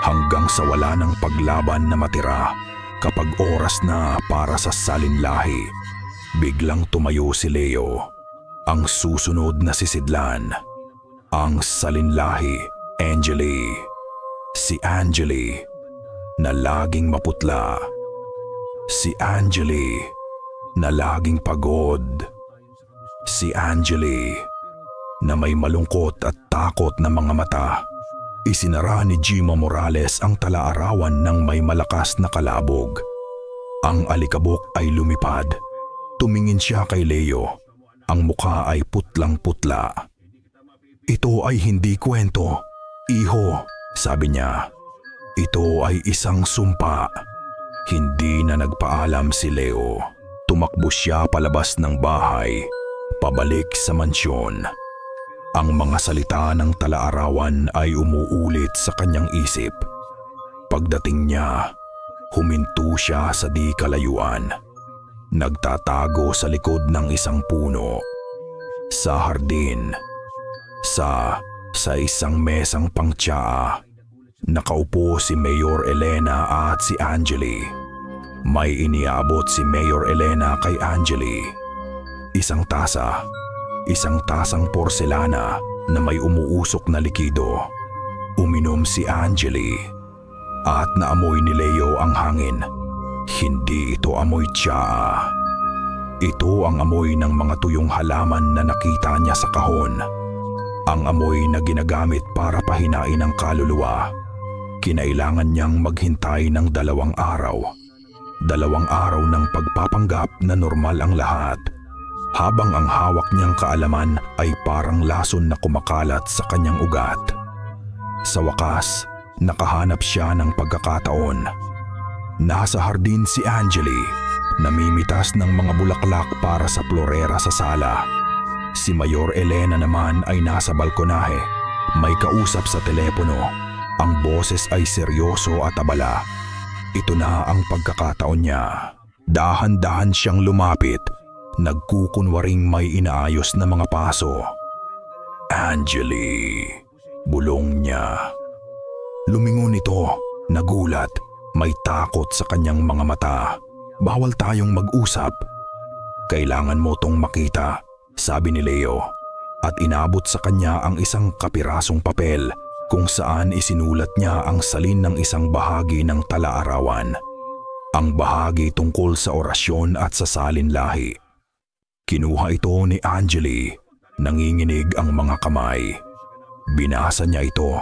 Hanggang sa wala ng paglaban na matira, kapag oras na para sa salinlahi, biglang tumayo si Leo. Ang susunod na sisidlan, ang salinlahi, Angeli. Si Angeli na laging maputla. Si Angeli na laging pagod. Si Angeli na may malungkot at takot na mga mata. Isinara ni Jima Morales ang tala-arawan ng may malakas na kalabog. Ang alikabok ay lumipad. Tumingin siya kay Leo. Ang mukha ay putlang-putla. "Ito ay hindi kwento, iho," sabi niya. "Ito ay isang sumpa." Hindi na nagpaalam si Leo. Tumakbo siya palabas ng bahay, pabalik sa mansyon. Ang mga salita ng tala-arawan ay umuulit sa kanyang isip. Pagdating niya, huminto siya sa di kalayuan. Nagtatago sa likod ng isang puno. Sa hardin, sa isang mesang pangtsaa, nakaupo si Mayor Elena at si Angeli. May iniabot si Mayor Elena kay Angeli. Isang tasang porselana na may umuusok na likido. Uminom si Angeli at naamoy ni Leo ang hangin. Hindi ito amoy tsaa. Ito ang amoy ng mga tuyong halaman na nakita niya sa kahon. Ang amoy na ginagamit para pahinain ang kaluluwa. Kinailangan niyang maghintay ng 2 araw. 2 araw ng pagpapanggap na normal ang lahat. Habang ang hawak niyang kaalaman ay parang lason na kumakalat sa kanyang ugat. Sa wakas, nakahanap siya ng pagkakataon. Nasa hardin si Angeli, namimitas ng mga bulaklak para sa florera sa sala. Si Mayor Elena naman ay nasa balkonahe, may kausap sa telepono. Ang boses ay seryoso at abala. Ito na ang pagkakataon niya. Dahan-dahan siyang lumapit, nagkukunwaring may inaayos na mga paso. Angeli, bulong niya. Lumingon ito, nagulat, may takot sa kanyang mga mata. Bawal tayong mag-usap. Kailangan mo tong makita, sabi ni Leo, at inabot sa kanya ang isang kapirasong papel kung saan isinulat niya ang salin ng isang bahagi ng tala-arawan. Ang bahagi tungkol sa orasyon at sa salinlahi. Kinuha ito ni Angeli, nanginginig ang mga kamay. Binasa niya ito.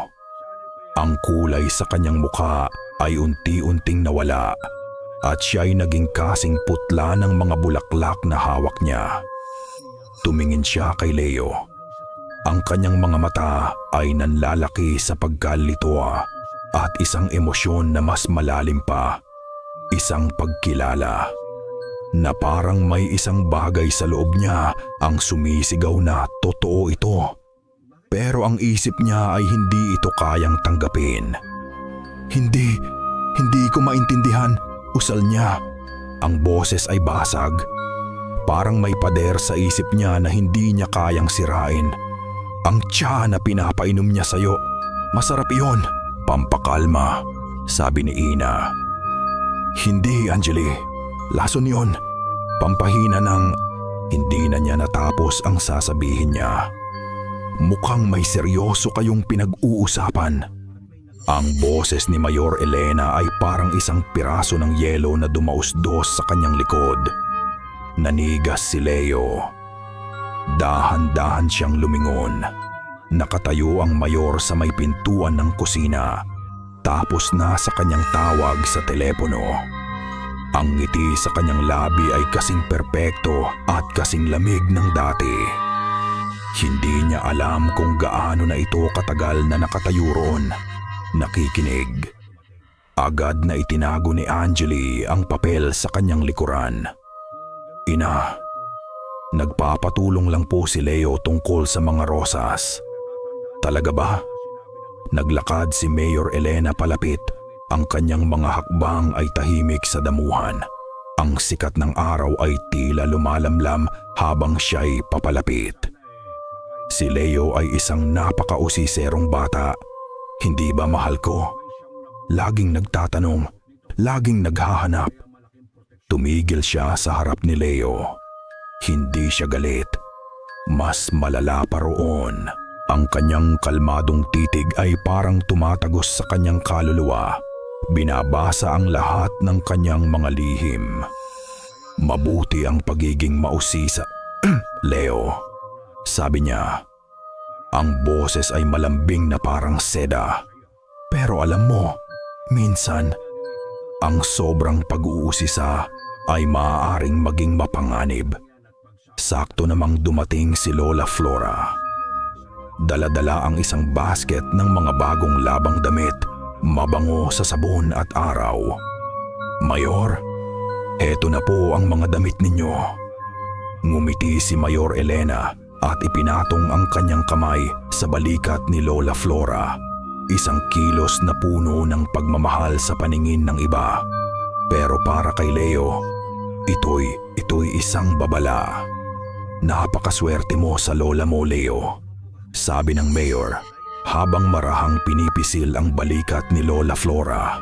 Ang kulay sa kanyang mukha ay unti-unting nawala at siya ay naging kasing putla ng mga bulaklak na hawak niya. Tumingin siya kay Leo. Ang kanyang mga mata ay nanlalaki sa pagkalito at isang emosyon na mas malalim pa. Isang pagkilala. Na parang may isang bagay sa loob niya ang sumisigaw na totoo ito. Pero ang isip niya ay hindi ito kayang tanggapin. Hindi ko maintindihan, usal niya. Ang boses ay basag. Parang may pader sa isip niya na hindi niya kayang sirain. Ang tsa na pinapainom niya sa'yo, masarap iyon. Pampakalma, sabi ni Ina. Hindi, Angeli. Lason yun. Pampahina ng hindi na niya natapos ang sasabihin niya. Mukhang may seryoso kayong pinag-uusapan. Ang boses ni Mayor Elena ay parang isang piraso ng yelo na dumausdos sa kanyang likod. Nanigas si Leo. Dahan-dahan siyang lumingon. Nakatayo ang mayor sa may pintuan ng kusina. Tapos na sa kanyang tawag sa telepono. Ang ngiti sa kanyang labi ay kasing perpekto at kasing lamig ng dati. Hindi niya alam kung gaano na ito katagal na nakatayo roon, nakikinig. Agad na itinago ni Angeli ang papel sa kanyang likuran. Ina, nagpapatulong lang po si Leo tungkol sa mga rosas. Talaga ba? Naglakad si Mayor Elena palapit. Ang kanyang mga hakbang ay tahimik sa damuhan. Ang sikat ng araw ay tila lumalamlam habang siya'y papalapit. Si Leo ay isang napakausiserong bata. Hindi ba mahal ko? Laging nagtatanong, laging naghahanap. Tumigil siya sa harap ni Leo. Hindi siya galit. Mas malala pa roon. Ang kanyang kalmadong titig ay parang tumatagos sa kanyang kaluluwa. Binabasa ang lahat ng kanyang mga lihim. Mabuti ang pagiging mausisa, Leo, sabi niya. Ang boses ay malambing na parang seda. Pero alam mo, minsan, ang sobrang pag-uusisa ay maaaring maging mapanganib. Sakto namang dumating si Lola Flora. Dala-dala ang isang basket ng mga bagong labang damit, mabango sa sabon at araw. Mayor, eto na po ang mga damit ninyo. Ngumiti si Mayor Elena at ipinatong ang kanyang kamay sa balikat ni Lola Flora. Isang kilos na puno ng pagmamahal sa paningin ng iba. Pero para kay Leo, ito'y isang babala. Napakaswerte mo sa lola mo, Leo, sabi ng mayor habang marahang pinipisil ang balikat ni Lola Flora.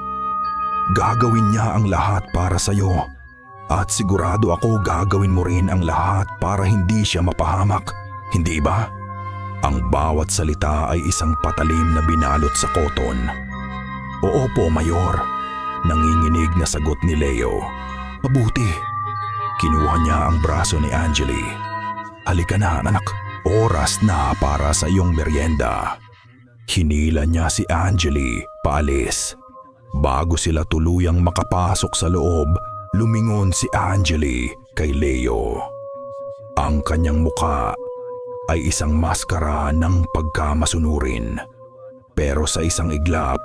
Gagawin niya ang lahat para sa'yo at sigurado ako gagawin mo rin ang lahat para hindi siya mapahamak, hindi ba? Ang bawat salita ay isang patalim na binalot sa koton. Oo po, Mayor. Nanginginig na sagot ni Leo. Mabuti. Kinuha niya ang braso ni Angeli. Halika na, anak. Oras na para sa iyong merienda. Hinila niya si Angeli paalis. Bago sila tuluyang makapasok sa loob, lumingon si Angeli kay Leo. Ang kanyang muka ay isang maskara ng pagkamasunurin. Pero sa isang iglap,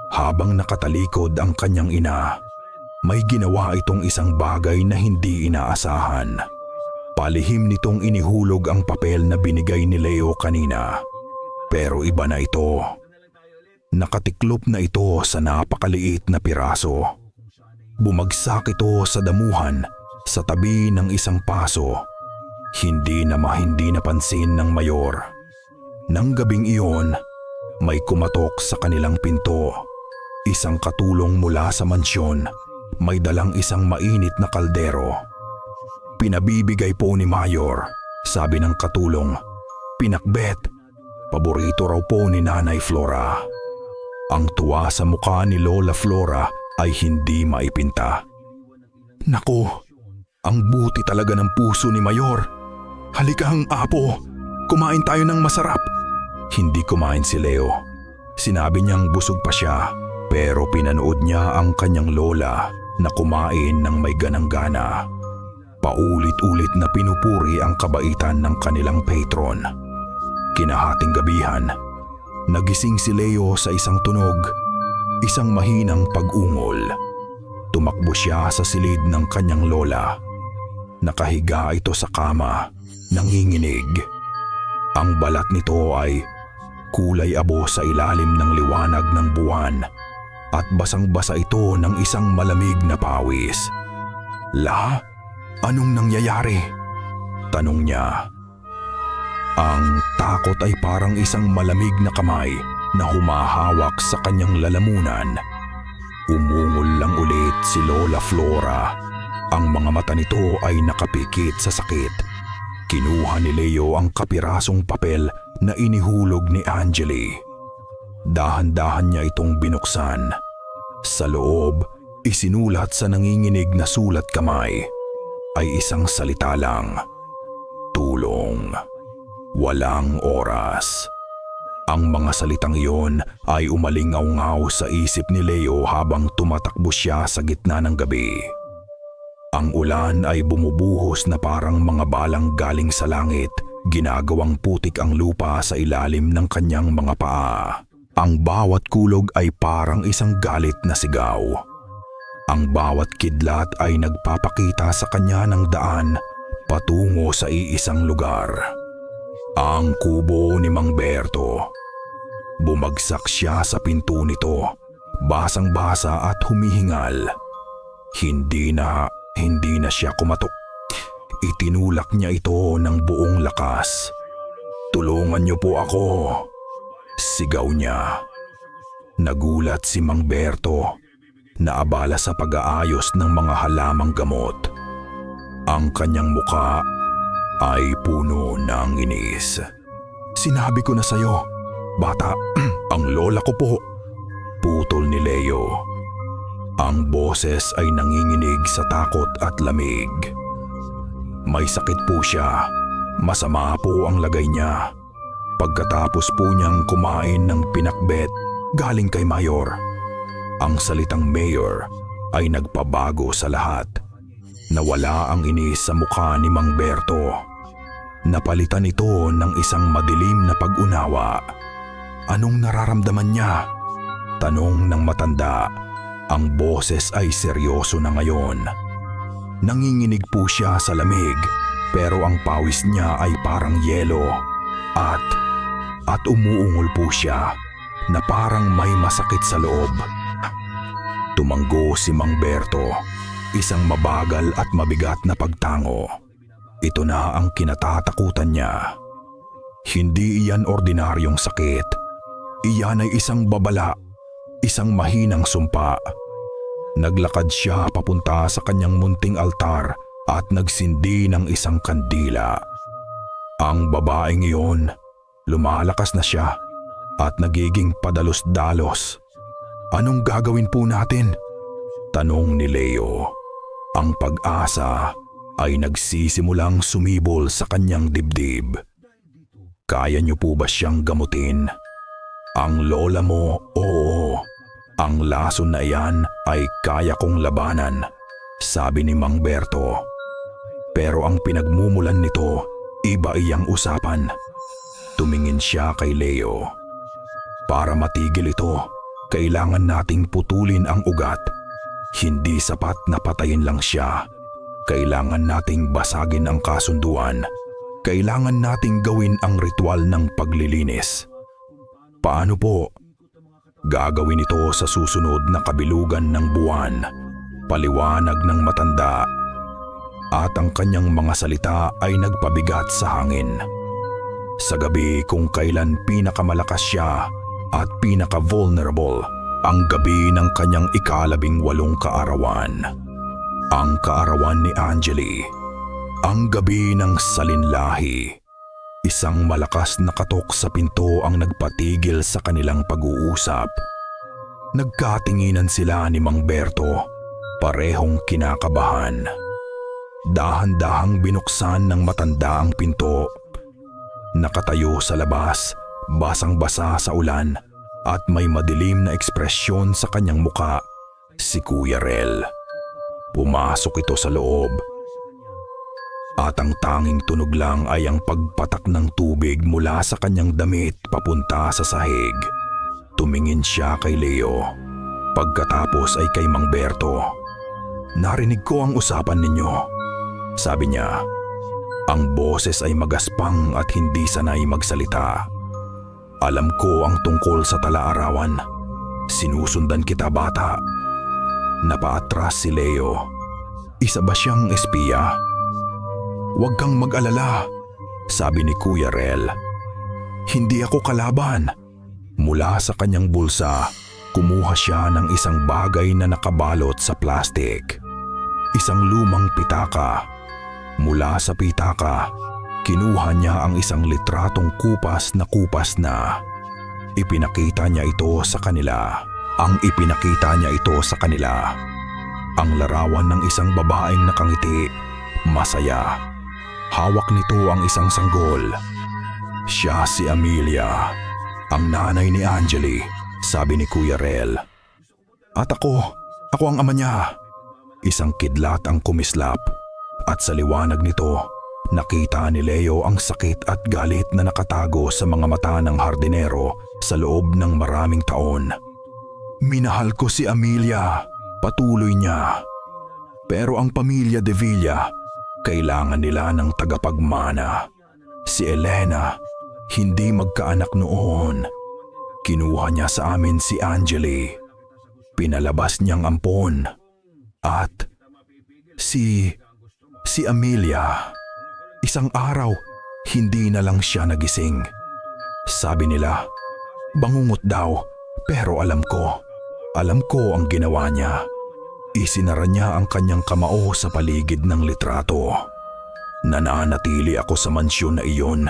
habang nakatalikod ang kanyang ina, may ginawa itong isang bagay na hindi inaasahan. Palihim nitong inihulog ang papel na binigay ni Leo kanina. Pero iba na ito. Nakatiklop na ito sa napakaliit na piraso. Bumagsak ito sa damuhan sa tabi ng isang paso. Hindi napansin ng mayor. Nang gabing iyon, may kumatok sa kanilang pinto. Isang katulong mula sa mansyon, may dalang isang mainit na kaldero. Pinabibigay po ni Mayor, sabi ng katulong. Pinakbet, paborito raw po ni Nanay Flora. Ang tuwa sa mukha ni Lola Flora ay hindi maipinta. Naku, ang buti talaga ng puso ni Mayor. Halika hang apo, kumain tayo ng masarap. Hindi kumain si Leo. Sinabi niyang busog pa siya, pero pinanood niya ang kanyang lola na kumain ng may ganang-gana. Paulit-ulit na pinupuri ang kabaitan ng kanilang patron. Kinahating gabihan, nagising si Leo sa isang tunog, isang mahinang pag-ungol. Tumakbo siya sa silid ng kanyang lola. Nakahiga ito sa kama, nanginginig. Ang balat nito ay kulay abo sa ilalim ng liwanag ng buwan at basang-basa ito ng isang malamig na pawis. La, anong nangyayari? Tanong niya. Ang takot ay parang isang malamig na kamay na humahawak sa kanyang lalamunan. Umungol lang ulit si Lola Flora. Ang mga mata nito ay nakapikit sa sakit. Kinuha ni Leo ang kapirasong papel na inihulog ni Angeli. Dahan-dahan niya itong binuksan. Sa loob, isinulat sa nanginginig na sulat kamay ay isang salita lang. Tulong. Walang oras. Ang mga salitang iyon ay umalingaw-ngaw sa isip ni Leo habang tumatakbo siya sa gitna ng gabi. Ang ulan ay bumubuhos na parang mga balang galing sa langit, ginagawang putik ang lupa sa ilalim ng kanyang mga paa. Ang bawat kulog ay parang isang galit na sigaw. Ang bawat kidlat ay nagpapakita sa kanya ng daan patungo sa iisang lugar. Ang kubo ni Mang Berto. Bumagsak siya sa pinto nito, basang-basa at humihingal. Hindi na siya kumatok. Itinulak niya ito ng buong lakas. Tulungan niyo po ako, sigaw niya. Nagulat si Mang Berto, naabala sa pag-aayos ng mga halamang gamot. Ang kanyang muka ay puno ng inis. Sinabi ko na sa'yo, bata, ang lola ko po, putol ni Leo. Ang boses ay nanginginig sa takot at lamig. May sakit po siya. Masama po ang lagay niya. Pagkatapos po niyang kumain ng pinakbet galing kay Mayor. Ang salitang Mayor ay nagpabago sa lahat. Nawala ang inis sa mukha ni Mang Berto. Napalitan ito ng isang madilim na pag-unawa. Anong nararamdaman niya? Tanong ng matanda. Ang boses ay seryoso na ngayon. Nanginginig po siya sa lamig, pero ang pawis niya ay parang yelo at umuungol po siya. na parang may masakit sa loob. Tumanggo si Mang Berto, isang mabagal at mabigat na pagtango. Ito na ang kinatatakutan niya. Hindi iyan ordinaryong sakit. Iyan ay isang babala, isang mahinang sumpa. Naglakad siya papunta sa kanyang munting altar at nagsindi ng isang kandila. Ang babaeng iyon, lumalakas na siya at nagiging padalos-dalos. Anong gagawin po natin? Tanong ni Leo. Ang pag-asa ay nagsisimulang sumibol sa kanyang dibdib. Kaya niyo po ba siyang gamutin? Ang lola mo, oo. Ang lason na iyan ay kaya kong labanan, sabi ni Mang Berto. Pero ang pinagmumulan nito, iba iyang usapan. Tumingin siya kay Leo. Para matigil ito, kailangan nating putulin ang ugat. Hindi sapat na patayin lang siya. Kailangan nating basagin ang kasunduan. Kailangan nating gawin ang ritual ng paglilinis. Paano po? Gagawin ito sa susunod na kabilugan ng buwan. Paliwanag ng matanda. At ang kanyang mga salita ay nagpabigat sa hangin. Sa gabi kung kailan pinakamalakas siya at pinaka-vulnerable, ang gabi ng kanyang ika-18 kaarawan. Ang kaarawan ni Angeli. Ang gabi ng salinlahi. Isang malakas na katok sa pinto ang nagpatigil sa kanilang pag-uusap. Nagkatinginan sila ni Mang Berto, parehong kinakabahan. Dahan-dahang binuksan ng matanda ang pinto. Nakatayo sa labas, basang-basa sa ulan at may madilim na ekspresyon sa kanyang muka, si Kuya Rel. Pumasok ito sa loob. At ang tanging tunog lang ay ang pagpatak ng tubig mula sa kanyang damit papunta sa sahig. Tumingin siya kay Leo. Pagkatapos ay kay Mang Berto. Narinig ko ang usapan ninyo, sabi niya. Ang boses ay magaspang at hindi sanay magsalita. Alam ko ang tungkol sa tala-arawan. Sinusundan kita, bata. Napaatras si Leo. Isa ba siyang espiya? Huwag kang mag-alala, sabi ni Kuya Rel. Hindi ako kalaban. Mula sa kanyang bulsa, kumuha siya ng isang bagay na nakabalot sa plastik. Isang lumang pitaka. Mula sa pitaka, kinuha niya ang isang litratong kupas na. Ipinakita niya ito sa kanila. Ang larawan ng isang babaeng nakangiti, masaya. Hawak nito ang isang sanggol. Siya si Amelia, ang nanay ni Angeli, sabi ni Kuya Rel. At ako ang ama niya. Isang kidlat ang kumislap. At sa liwanag nito, nakita ni Leo ang sakit at galit na nakatago sa mga mata ng hardinero sa loob ng maraming taon. Minahal ko si Amelia, patuloy niya. Pero ang pamilya De Villa, kailangan nila ng tagapagmana. Si Elena, hindi magkaanak noon. Kinuha niya sa amin si Angeli. Pinalabas niyang ampon. At si Amelia, isang araw, hindi na lang siya nagising. Sabi nila, bangungot daw, pero alam ko ang ginawa niya. Isinara niya ang kanyang kamao sa paligid ng litrato. Nananatili ako sa mansyon na iyon,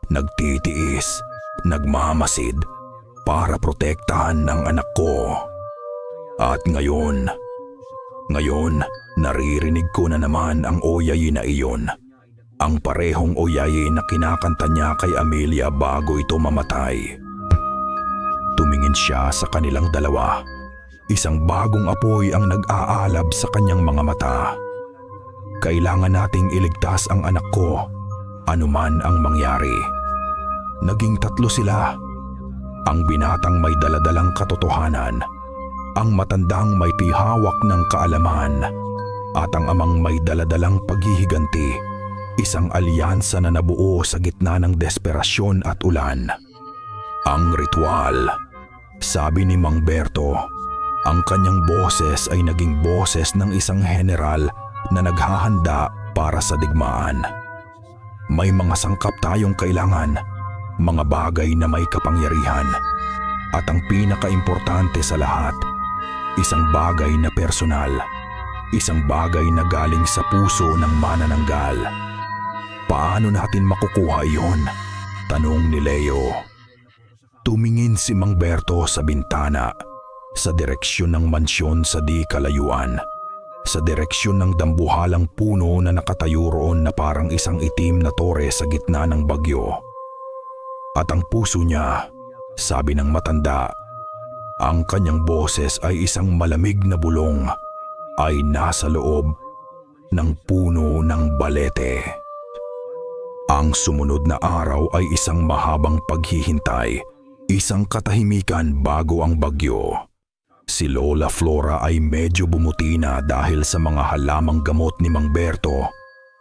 nagtitiis, nagmamasid, para protektahan ng anak ko. At ngayon, naririnig ko na naman ang oyayi na iyon. Ang parehong oyayi na kinakanta niya kay Amelia bago ito mamatay. Tumingin siya sa kanilang dalawa. Isang bagong apoy ang nag-aalab sa kanyang mga mata. Kailangan nating iligtas ang anak ko, anuman ang mangyari. Naging tatlo sila. Ang binatang may daladalang katotohanan, ang matandang may tihawak ng kaalaman, at ang amang may daladalang paghihiganti, isang alyansa na nabuo sa gitna ng desperasyon at ulan. Ang ritual, Sabi ni Mang Berto, ang kanyang boses ay naging boses ng isang general na naghahanda para sa digmaan. May mga sangkap tayong kailangan, mga bagay na may kapangyarihan. At ang pinakaimportante sa lahat, isang bagay na personal, isang bagay na galing sa puso ng manananggal. Paano natin makukuha iyon? Tanong ni Leo. Tumingin si Mang Berto sa bintana, sa direksyon ng mansyon sa di kalayuan, sa direksyon ng dambuhalang puno na nakatayo roon na parang isang itim na tore sa gitna ng bagyo. At ang puso niya, sabi ng matanda, ang kanyang boses ay isang malamig na bulong, ay nasa loob ng puno ng balete. Ang sumunod na araw ay isang mahabang paghihintay, isang katahimikan bago ang bagyo. Si Lola Flora ay medyo bumuti na dahil sa mga halamang gamot ni Mang Berto,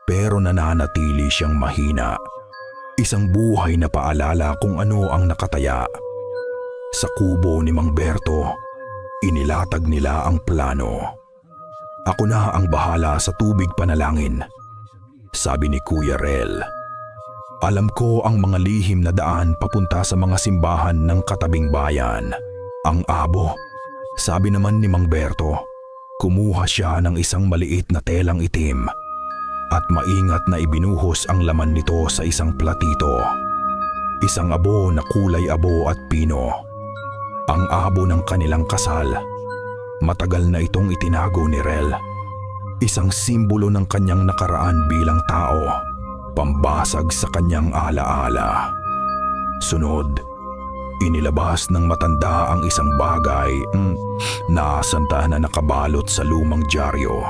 pero nananatili siyang mahina. Isang buhay na paalala kung ano ang nakataya. Sa kubo ni Mang Berto, inilatag nila ang plano. Ako na ang bahala sa tubig panalangin, sabi ni Kuya Rel. Alam ko ang mga lihim na daan papunta sa mga simbahan ng katabing bayan. Ang abo, sabi naman ni Mang Berto. Kumuha siya ng isang maliit na telang itim at maingat na ibinuhos ang laman nito sa isang platito. Isang abo na kulay abo at pino. Ang abo ng kanilang kasal. Matagal na itong itinago ni Rel. Isang simbolo ng kanyang nakaraan bilang tao. Pambasag sa kanyang alaala. Sunod, inilabas ng matanda ang isang bagay na santa na nakabalot sa lumang dyaryo.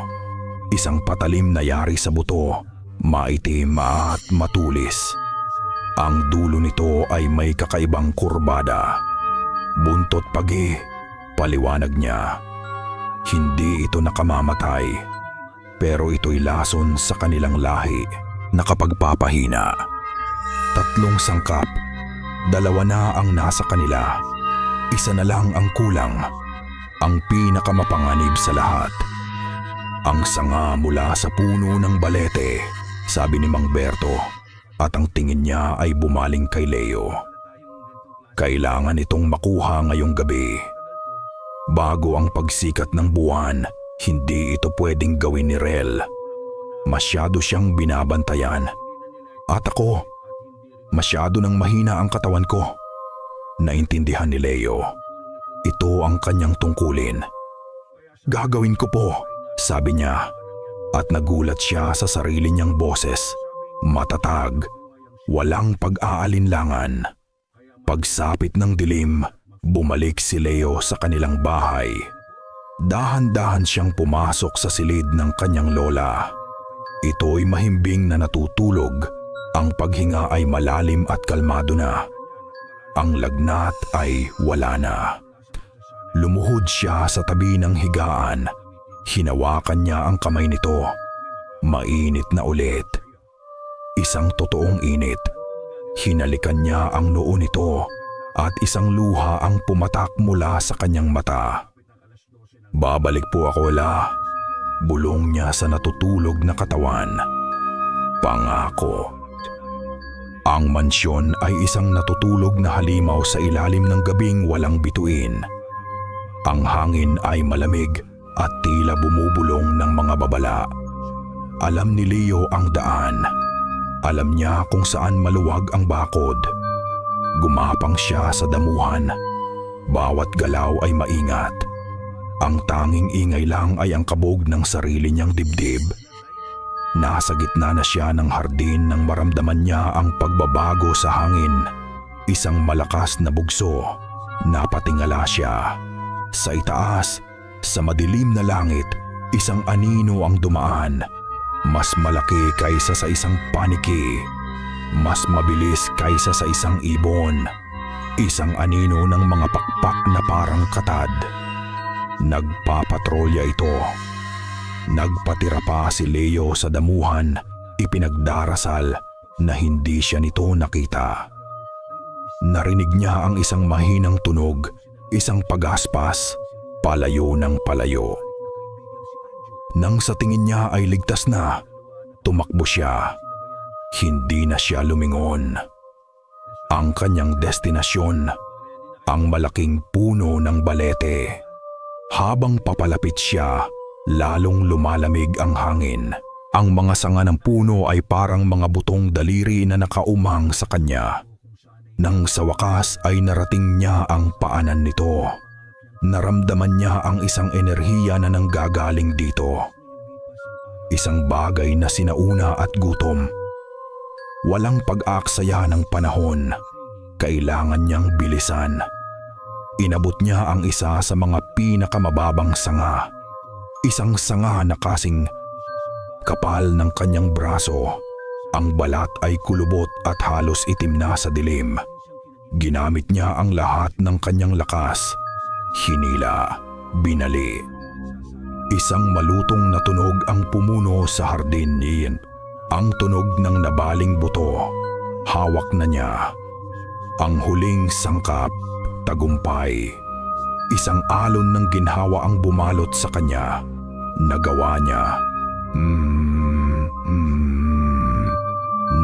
Isang patalim na yari sa buto, maitim at matulis. Ang dulo nito ay may kakaibang kurbada. Buntot pagi, paliwanag niya. Hindi ito nakamamatay, pero ito'y lason sa kanilang lahi. Nakapagpapahina. 3 sangkap, 2 na ang nasa kanila. Isa na lang ang kulang, ang pinakamapanganib sa lahat. Ang sanga mula sa puno ng balete, sabi ni Mang Berto, at ang tingin niya ay bumaling kay Leo. Kailangan itong makuha ngayong gabi. Bago ang pagsikat ng buwan, hindi ito pwedeng gawin ni Rel. Masyado siyang binabantayan. At ako, masyado nang mahina ang katawan ko. Naintindihan ni Leo. Ito ang kanyang tungkulin. Gagawin ko po, sabi niya. At nagulat siya sa sarili niyang boses. Matatag, walang pag-aalinlangan. Pagsapit ng dilim, bumalik si Leo sa kanilang bahay. Dahan-dahan siyang pumasok sa silid ng kanyang lola. Ito'y mahimbing na natutulog. Ang paghinga ay malalim at kalmado na. Ang lagnat ay wala na. Lumuhod siya sa tabi ng higaan. Hinawakan niya ang kamay nito. Mainit na ulit. Isang totoong init. Hinalikan niya ang noo nito at isang luha ang pumatak mula sa kanyang mata. Babalik po ako, La. Bulong niya sa natutulog na katawan. Pangako. Ang mansyon ay isang natutulog na halimaw sa ilalim ng gabing walang bituin. Ang hangin ay malamig at tila bumubulong ng mga babala. Alam ni Leo ang daan. Alam niya kung saan maluwag ang bakod. Gumapang siya sa damuhan. Bawat galaw ay maingat. Ang tanging ingay lang ay ang kabog ng sarili niyang dibdib. Nasa gitna na siya ng hardin nang maramdaman niya ang pagbabago sa hangin. Isang malakas na bugso. Napatingala siya. Sa itaas, sa madilim na langit, isang anino ang dumaan. Mas malaki kaysa sa isang paniki. Mas mabilis kaysa sa isang ibon. Isang anino ng mga pakpak na parang katad. Nagpapatrolya ito. Nagpatira pa si Leo sa damuhan, ipinagdarasal na hindi siya nito nakita. Narinig niya ang isang mahinang tunog, isang pagaspas, palayo ng palayo. Nang sa tingin niya ay ligtas na, tumakbo siya. Hindi na siya lumingon. Ang kanyang destinasyon, ang malaking puno ng balete. Habang papalapit siya, lalong lumalamig ang hangin. Ang mga sanga ng puno ay parang mga butong daliri na nakaumang sa kanya. Nang sa wakas ay narating niya ang paanan nito. Naramdaman niya ang isang enerhiya na nanggagaling dito. Isang bagay na sinauna at gutom. Walang pag-aaksaya ng panahon. Kailangan niyang bilisan. Inabot niya ang isa sa mga pinakamababang sanga. Isang sanga na kasing kapal ng kanyang braso. Ang balat ay kulubot at halos itim na sa dilim. Ginamit niya ang lahat ng kanyang lakas. Hinila, binali. Isang malutong na tunog ang pumuno sa hardin niyan. Ang tunog ng nabaling buto. Hawak na niya. Ang huling sangkap, tagumpay. Isang alon ng ginhawa ang bumalot sa kanya. Nagawa niya.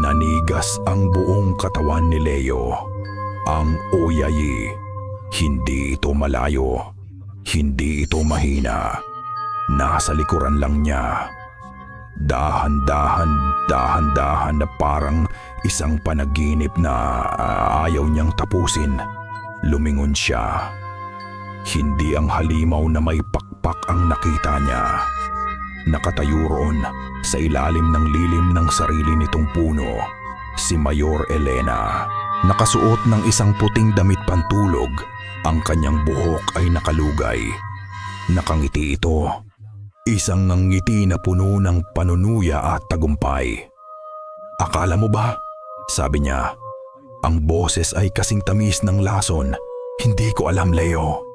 Nanigas ang buong katawan ni Leo. Ang oyayi. Hindi ito malayo. Hindi ito mahina. Nasa likuran lang niya. Dahan-dahan na parang isang panaginip na ayaw niyang tapusin. Lumingon siya. Hindi ang halimaw na may pakpak ang nakita niya. Nakatayo roon sa ilalim ng lilim ng sarili nitong puno, si Mayor Elena. Nakasuot ng isang puting damit pantulog, ang kanyang buhok ay nakalugay. Nakangiti ito, isang ngiti na puno ng panunuya at tagumpay. "Akala mo ba?" sabi niya. Ang boses ay kasing tamis ng lason. "Hindi ko alam, Leo."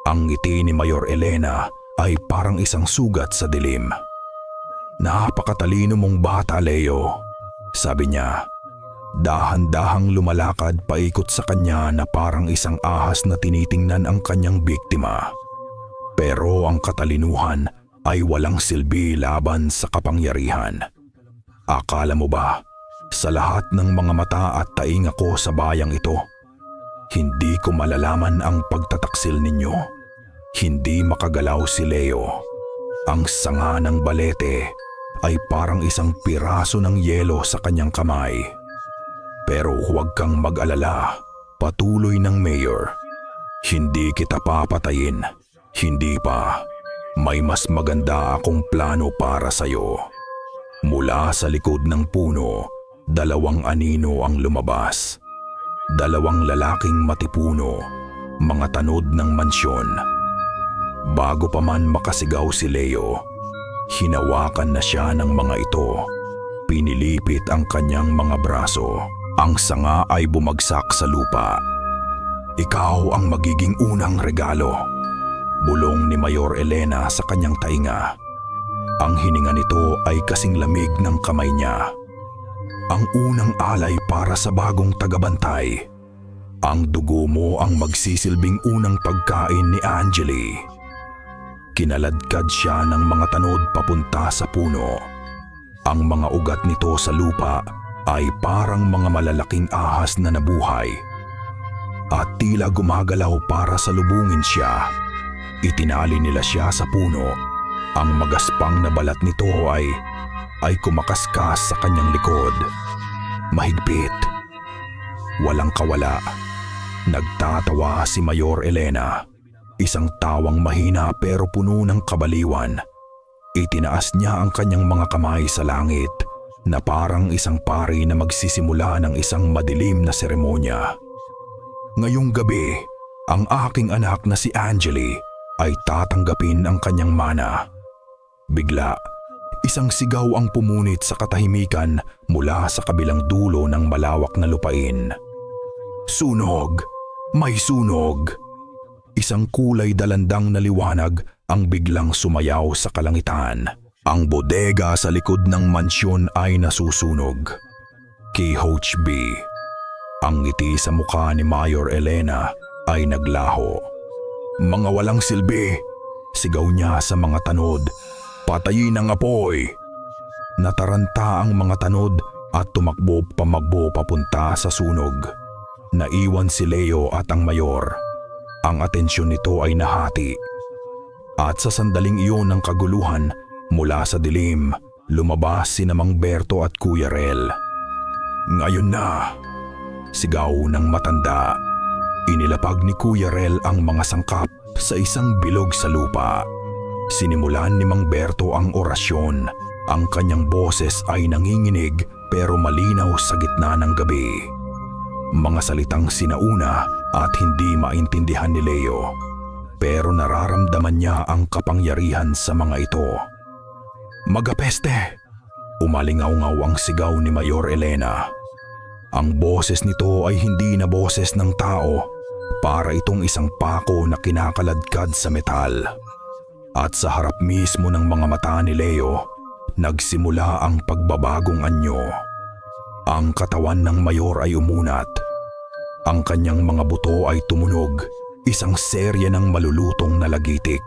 Ang ngiti ni Mayor Elena ay parang isang sugat sa dilim. "Napakatalino mong bata, Leo," sabi niya. Dahan-dahang lumalakad paikot sa kanya na parang isang ahas na tinitingnan ang kanyang biktima. Pero ang katalinuhan ay walang silbi laban sa kapangyarihan. "Akala mo ba, sa lahat ng mga mata at tainga ko sa bayang ito, hindi ko malalaman ang pagtataksil ninyo?" Hindi makagalaw si Leo. Ang sanga ng balete ay parang isang piraso ng yelo sa kanyang kamay. "Pero huwag kang mag-alala," patuloy ng mayor. "Hindi kita papatayin. Hindi pa. May mas maganda akong plano para sa'yo." Mula sa likod ng puno, 2 anino ang lumabas. 2 lalaking matipuno, mga tanod ng mansyon. Bago pa man makasigaw si Leo, hinawakan na siya ng mga ito. Pinilipit ang kanyang mga braso. Ang sanga ay bumagsak sa lupa. "Ikaw ang magiging unang regalo," bulong ni Mayor Elena sa kanyang tainga. Ang hininga nito ay kasing lamig ng kamay niya. "Ang unang alay para sa bagong tagabantay. Ang dugo mo ang magsisilbing unang pagkain ni Angeli." Kinaladkad siya ng mga tanod papunta sa puno. Ang mga ugat nito sa lupa ay parang mga malalaking ahas na nabuhay. At tila gumagalaw para salubungin siya. Itinali nila siya sa puno. Ang magaspang na balat nito ay kumakaskas sa kanyang likod. Mahigpit. Walang kawala. Nagtatawa si Mayor Elena. Isang tawang mahina pero puno ng kabaliwan. Itinaas niya ang kanyang mga kamay sa langit na parang isang pari na magsisimula ng isang madilim na seremonya. "Ngayong gabi, ang aking anak na si Angeli ay tatanggapin ang kanyang mana." Bigla, isang sigaw ang pumunit sa katahimikan mula sa kabilang dulo ng malawak na lupain. "Sunog! May sunog!" Isang kulay dalandang na liwanag ang biglang sumayaw sa kalangitan. Ang bodega sa likod ng mansyon ay nasusunog. K-H-B. Ang ngiti sa mukha ni Mayor Elena ay naglaho. Mga walang silbi, sigaw niya sa mga tanod. Patayin ang apoy! Nataranta ang mga tanod at tumakbo pamagbo papunta sa sunog. Naiwan si Leo at ang mayor. Ang atensyon nito ay nahati. At sa sandaling iyon ng kaguluhan, mula sa dilim, lumabas sina Mang Berto at Kuya Rel. Ngayon na! Sigaw ng matanda. Inilapag ni Kuya Rel ang mga sangkap sa isang bilog sa lupa. Sinimulan ni Mang Berto ang orasyon. Ang kanyang boses ay nanginginig pero malinaw sa gitna ng gabi. Mga salitang sinauna at hindi maintindihan ni Leo. Pero nararamdaman niya ang kapangyarihan sa mga ito. Magapeste! Umalingaw-ngaw ang sigaw ni Mayor Elena. Ang boses nito ay hindi na boses ng tao. Para itong isang pako na kinakaladkad sa metal. At sa harap mismo ng mga mata ni Leo, nagsimula ang pagbabagong anyo. Ang katawan ng mayor ay umunat. Ang kanyang mga buto ay tumunog, isang serye ng malulutong na lagitik.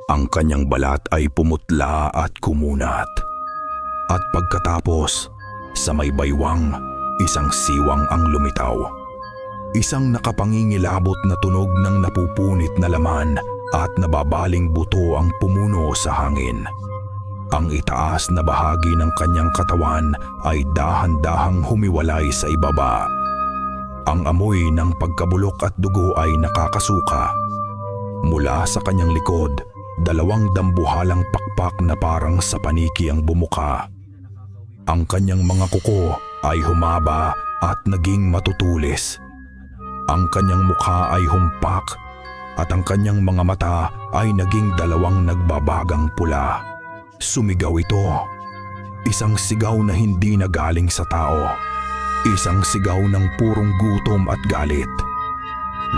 Ang kanyang balat ay pumutla at kumunat. At pagkatapos, sa may baywang, isang siwang ang lumitaw. Isang nakapangingilabot na tunog ng napupunit na laman at nababaling buto ang pumuno sa hangin. Ang itaas na bahagi ng kanyang katawan ay dahan-dahang humiwalay sa ibaba. Ang amoy ng pagkabulok at dugo ay nakakasuka. Mula sa kanyang likod, dalawang dambuhalang pakpak na parang sa paniki ang bumuka. Ang kanyang mga kuko ay humaba at naging matutulis. Ang kanyang mukha ay humpak at ang kanyang mga mata ay naging dalawang nagbabagang pula. Sumigaw ito. Isang sigaw na hindi nagaling sa tao. Isang sigaw ng purong gutom at galit.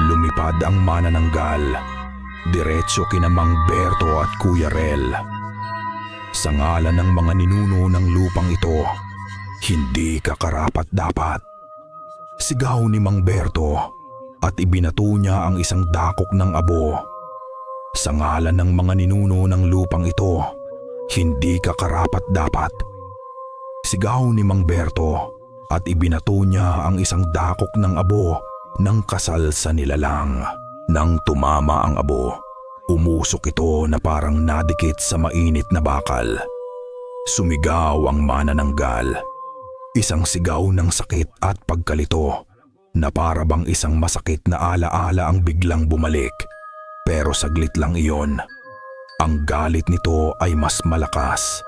Lumipad ang manananggal. Diretso kina Mang Berto at Kuya Rel. Sa ngalan ng mga ninuno ng lupang ito, hindi ka karapat-dapat. Sigaw ni Mang Berto at ibinato niya ang isang dakok ng abo. Sa ngalan ng mga ninuno ng lupang ito, hindi ka karapat-dapat. Sigaw ni Mang Berto at ibinato niya ang isang dakok ng abo ng kasal sa nilalang. Nang tumama ang abo, umusok ito na parang nadikit sa mainit na bakal. Sumigaw ang manananggal. Isang sigaw ng sakit at pagkalito na para bang isang masakit na alaala ang biglang bumalik. Pero saglit lang iyon. Ang galit nito ay mas malakas.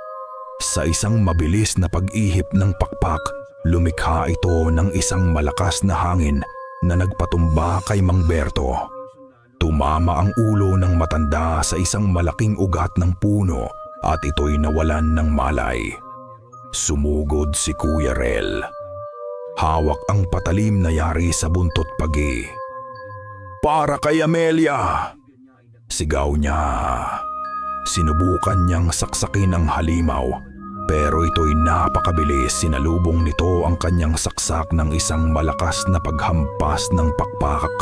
Sa isang mabilis na pag-ihip ng pakpak, lumikha ito ng isang malakas na hangin na nagpatumba kay Mang Berto. Tumama ang ulo ng matanda sa isang malaking ugat ng puno at ito'y nawalan ng malay. Sumugod si Kuya Rel. Hawak ang patalim na yari sa buntot pagi. Para kay Amelia! Sigaw niya. Sinubukan niyang saksakin ang halimaw, pero ito'y napakabilis. Sinalubong nito ang kanyang saksak ng isang malakas na paghampas ng pakpak.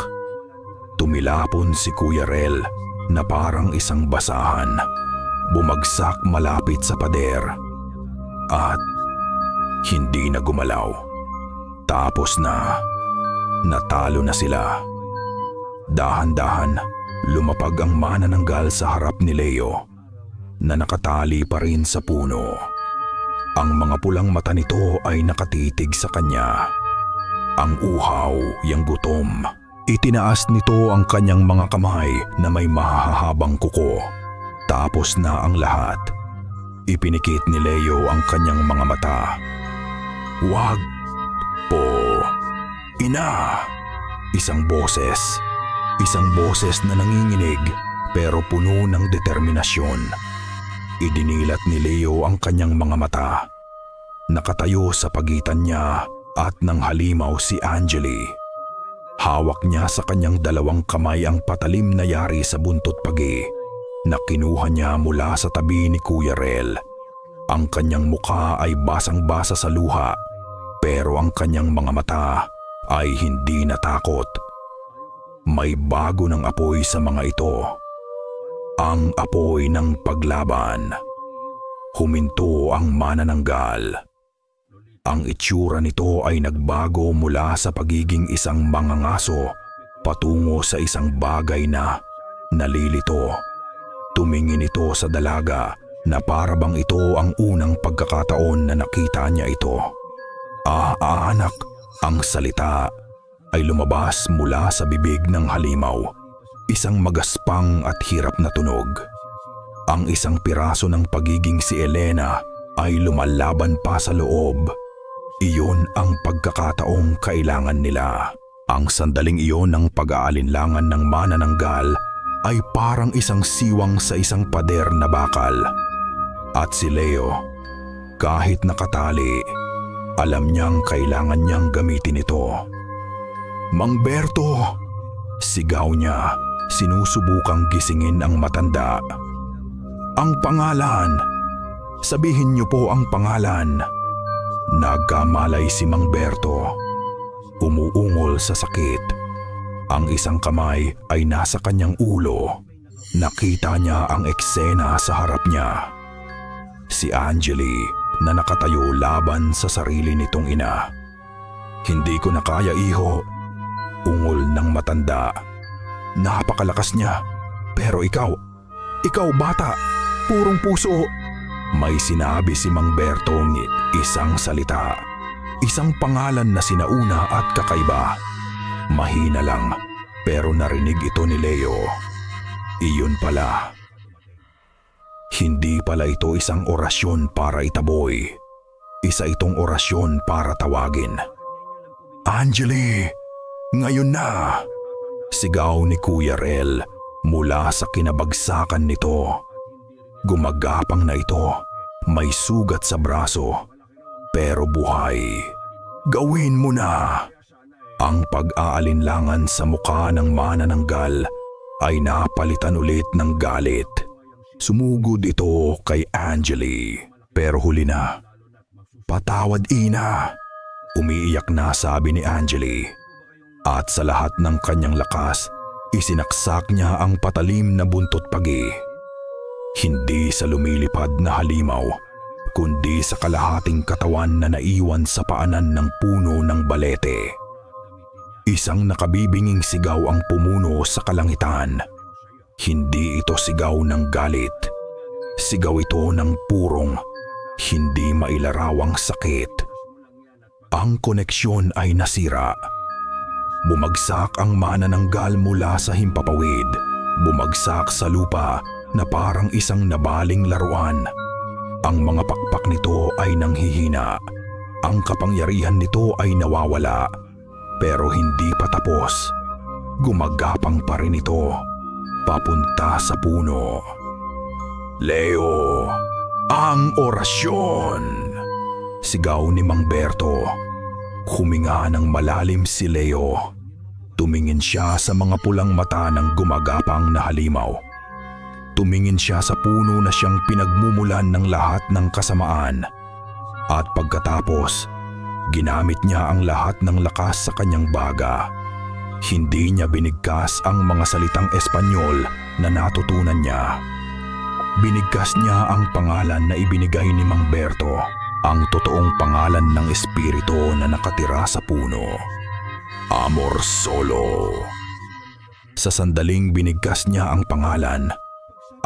Tumilapon si Kuya Rel na parang isang basahan. Bumagsak malapit sa pader. At hindi na gumalaw. Tapos na. Natalo na sila. Dahan-dahan, lumapag ang manananggal sa harap ni Leo na nakatali pa rin sa puno. Ang mga pulang mata nito ay nakatitig sa kanya. Ang uhaw, yang gutom. Itinaas nito ang kanyang mga kamay na may mahahabang kuko. Tapos na ang lahat. Ipinikit ni Leo ang kanyang mga mata. Wag po. Ina. Isang boses. Isang boses na nanginginig pero puno ng determinasyon. Idinilat ni Leo ang kanyang mga mata. Nakatayo sa pagitan niya at ng halimaw si Angeli. Hawak niya sa kanyang dalawang kamay ang patalim na yari sa buntot pagi na kinuha niya mula sa tabi ni Kuya Rel. Ang kanyang mukha ay basang-basa sa luha pero ang kanyang mga mata ay hindi natakot. May bago ng apoy sa mga ito. Ang apoy ng paglaban. Huminto ang manananggal. Ang itsura nito ay nagbago mula sa pagiging isang mangangaso patungo sa isang bagay na nalilito. Tumingin ito sa dalaga na parabang ito ang unang pagkakataon na nakita niya ito. Anak, ang salita ay lumabas mula sa bibig ng halimaw. Isang magaspang at hirap na tunog. Ang isang piraso ng pagiging si Elena ay lumalaban pa sa loob. Iyon ang pagkakataong kailangan nila. Ang sandaling iyon ng pag-aalinlangan ng manananggal ay parang isang siwang sa isang pader na bakal. At si Leo, kahit nakatali, alam niyang kailangan niyang gamitin ito. "Mang Berto!" Sigaw niya, sinusubukang gisingin ang matanda. "Ang pangalan! Sabihin niyo po ang pangalan!" Nagkamalay si Mang Berto. Umuungol sa sakit. Ang isang kamay ay nasa kanyang ulo. Nakita niya ang eksena sa harap niya. Si Angeli na nakatayo laban sa sarili nitong ina. "Hindi ko na kaya, iho." Ungol ng matanda. "Napakalakas niya. Pero ikaw bata, purong puso." May sinabi si Mang Bertong isang salita. Isang pangalan na sinauna at kakaiba. Mahina lang, pero narinig ito ni Leo. Iyon pala. Hindi pala ito isang orasyon para itaboy. Isa itong orasyon para tawagin. "Angeli! Ngayon na!" Sigaw ni Kuya Rel mula sa kinabagsakan nito. Gumagapang na ito. May sugat sa braso, pero buhay. "Gawin mo na!" Ang pag-aalinlangan sa mukha ng manananggal ay napalitan ulit ng galit. Sumugod ito kay Angeli, pero huli na. "Patawad, ina!" Umiiyak na sabi ni Angeli. At sa lahat ng kanyang lakas, isinaksak niya ang patalim na buntot pagi. Hindi sa lumilipad na halimaw, kundi sa kalahating katawan na naiwan sa paanan ng puno ng balete. Isang nakabibinging sigaw ang pumuno sa kalangitan. Hindi ito sigaw ng galit. Sigaw ito ng purong, hindi mailarawang sakit. Ang koneksyon ay nasira. Bumagsak ang manananggal mula sa himpapawid. Bumagsak sa lupa na parang isang nabaling laruan. Ang mga pakpak nito ay nanghihina. Ang kapangyarihan nito ay nawawala. Pero hindi pa tapos. Gumagapang pa rin ito. Papunta sa puno. "Leo, ang orasyon!" Sigaw ni Mang Berto. Huminga ng malalim si Leo. Tumingin siya sa mga pulang mata ng gumagapang na halimaw. Tumingin siya sa puno na siyang pinagmumulan ng lahat ng kasamaan. At pagkatapos, ginamit niya ang lahat ng lakas sa kanyang baga. Hindi niya binigkas ang mga salitang Espanyol na natutunan niya. Binigkas niya ang pangalan na ibinigay ni Mang Berto, ang totoong pangalan ng espiritu na nakatira sa puno. Amor Solo. Sa sandaling binigkas niya ang pangalan,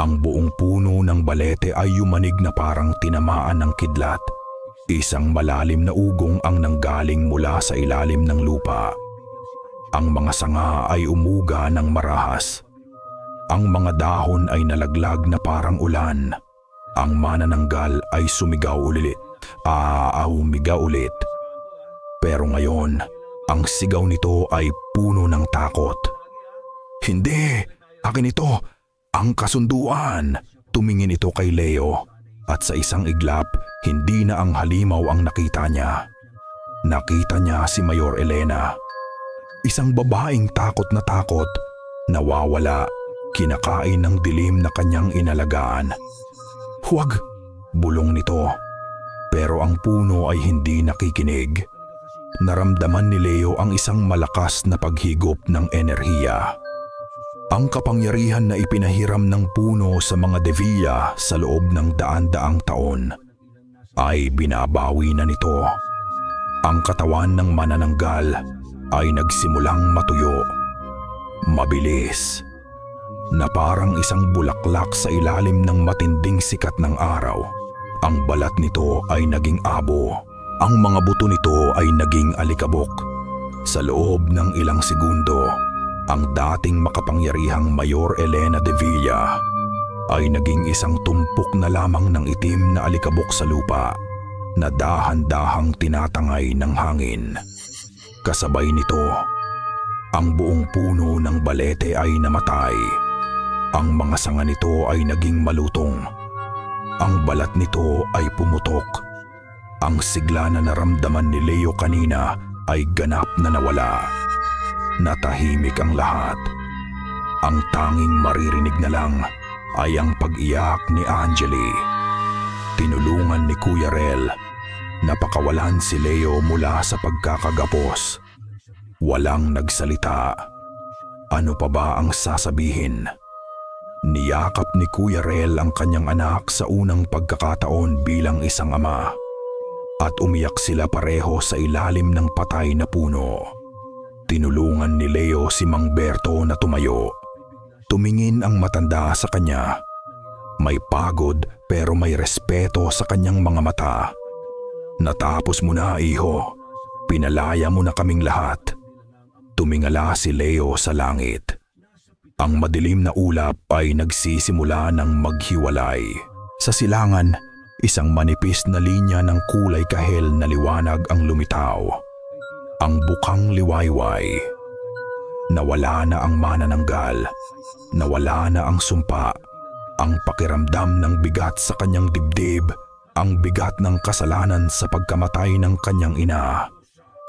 ang buong puno ng balete ay yumanig na parang tinamaan ng kidlat. Isang malalim na ugong ang nanggaling mula sa ilalim ng lupa. Ang mga sanga ay umuga ng marahas. Ang mga dahon ay nalaglag na parang ulan. Ang manananggal ay sumigaw ulit. Humigaw ulit. Pero ngayon, ang sigaw nito ay puno ng takot. "Hindi! Akin ito! Ang kasunduan!" Tumingin ito kay Leo at sa isang iglap, hindi na ang halimaw ang nakita niya. Nakita niya si Mayor Elena. Isang babaeng takot, nawawala, kinakain ng dilim na kanyang inalagaan. "Huwag!" bulong nito. Pero ang puno ay hindi nakikinig. naramdaman ni Leo ang isang malakas na paghigop ng enerhiya. Ang kapangyarihan na ipinahiram ng puno sa mga Devilla sa loob ng daan-daang taon ay binabawi na nito. Ang katawan ng manananggal ay nagsimulang matuyo. Mabilis, na parang isang bulaklak sa ilalim ng matinding sikat ng araw. Ang balat nito ay naging abo. Ang mga buto nito ay naging alikabok. Sa loob ng ilang segundo, ang dating makapangyarihang Mayor Elena Devilla ay naging isang tumpok na lamang ng itim na alikabok sa lupa na dahan-dahang tinatangay ng hangin. Kasabay nito, ang buong puno ng balete ay namatay. Ang mga sanga nito ay naging malutong. Ang balat nito ay pumutok. Ang sigla na naramdaman ni Leo kanina ay ganap na nawala. Natahimik ang lahat. Ang tanging maririnig na lang ay ang pag-iyak ni Angeli. Tinulungan ni Kuya Rel na pakawalan si Leo mula sa pagkakagapos. Walang nagsalita. Ano pa ba ang sasabihin? Niyakap ni Kuya Rel ang kanyang anak sa unang pagkakataon bilang isang ama. At umiyak sila pareho sa ilalim ng patay na puno. Tinulungan ni Leo si Mang Berto na tumayo. Tumingin ang matanda sa kanya. May pagod pero may respeto sa kanyang mga mata. Natapos mo na, iho. Pinalaya mo na kaming lahat. Tumingala si Leo sa langit. Ang madilim na ulap ay nagsisimula ng maghiwalay. Sa silangan, isang manipis na linya ng kulay kahel na liwanag ang lumitaw. Ang bukang liwayway. Nawala na ang manananggal. Nawala na ang sumpa. Ang pakiramdam ng bigat sa kanyang dibdib. Ang bigat ng kasalanan sa pagkamatay ng kanyang ina.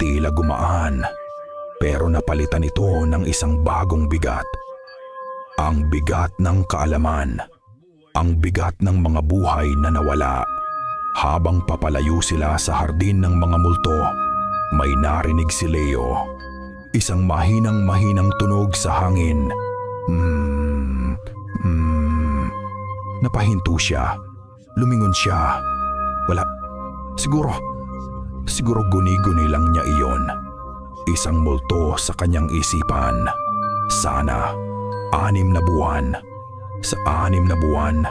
Tila gumaan, pero napalitan ito ng isang bagong bigat. Ang bigat ng kaalaman. Ang bigat ng mga buhay na nawala. Habang papalayo sila sa hardin ng mga multo, may narinig si Leo. Isang mahinang tunog sa hangin. Napahinto siya. Lumingon siya. Wala. Siguro guni-guni lang niya iyon. Isang multo sa kanyang isipan. Sana. 6 na buwan. Sa 6 na buwan,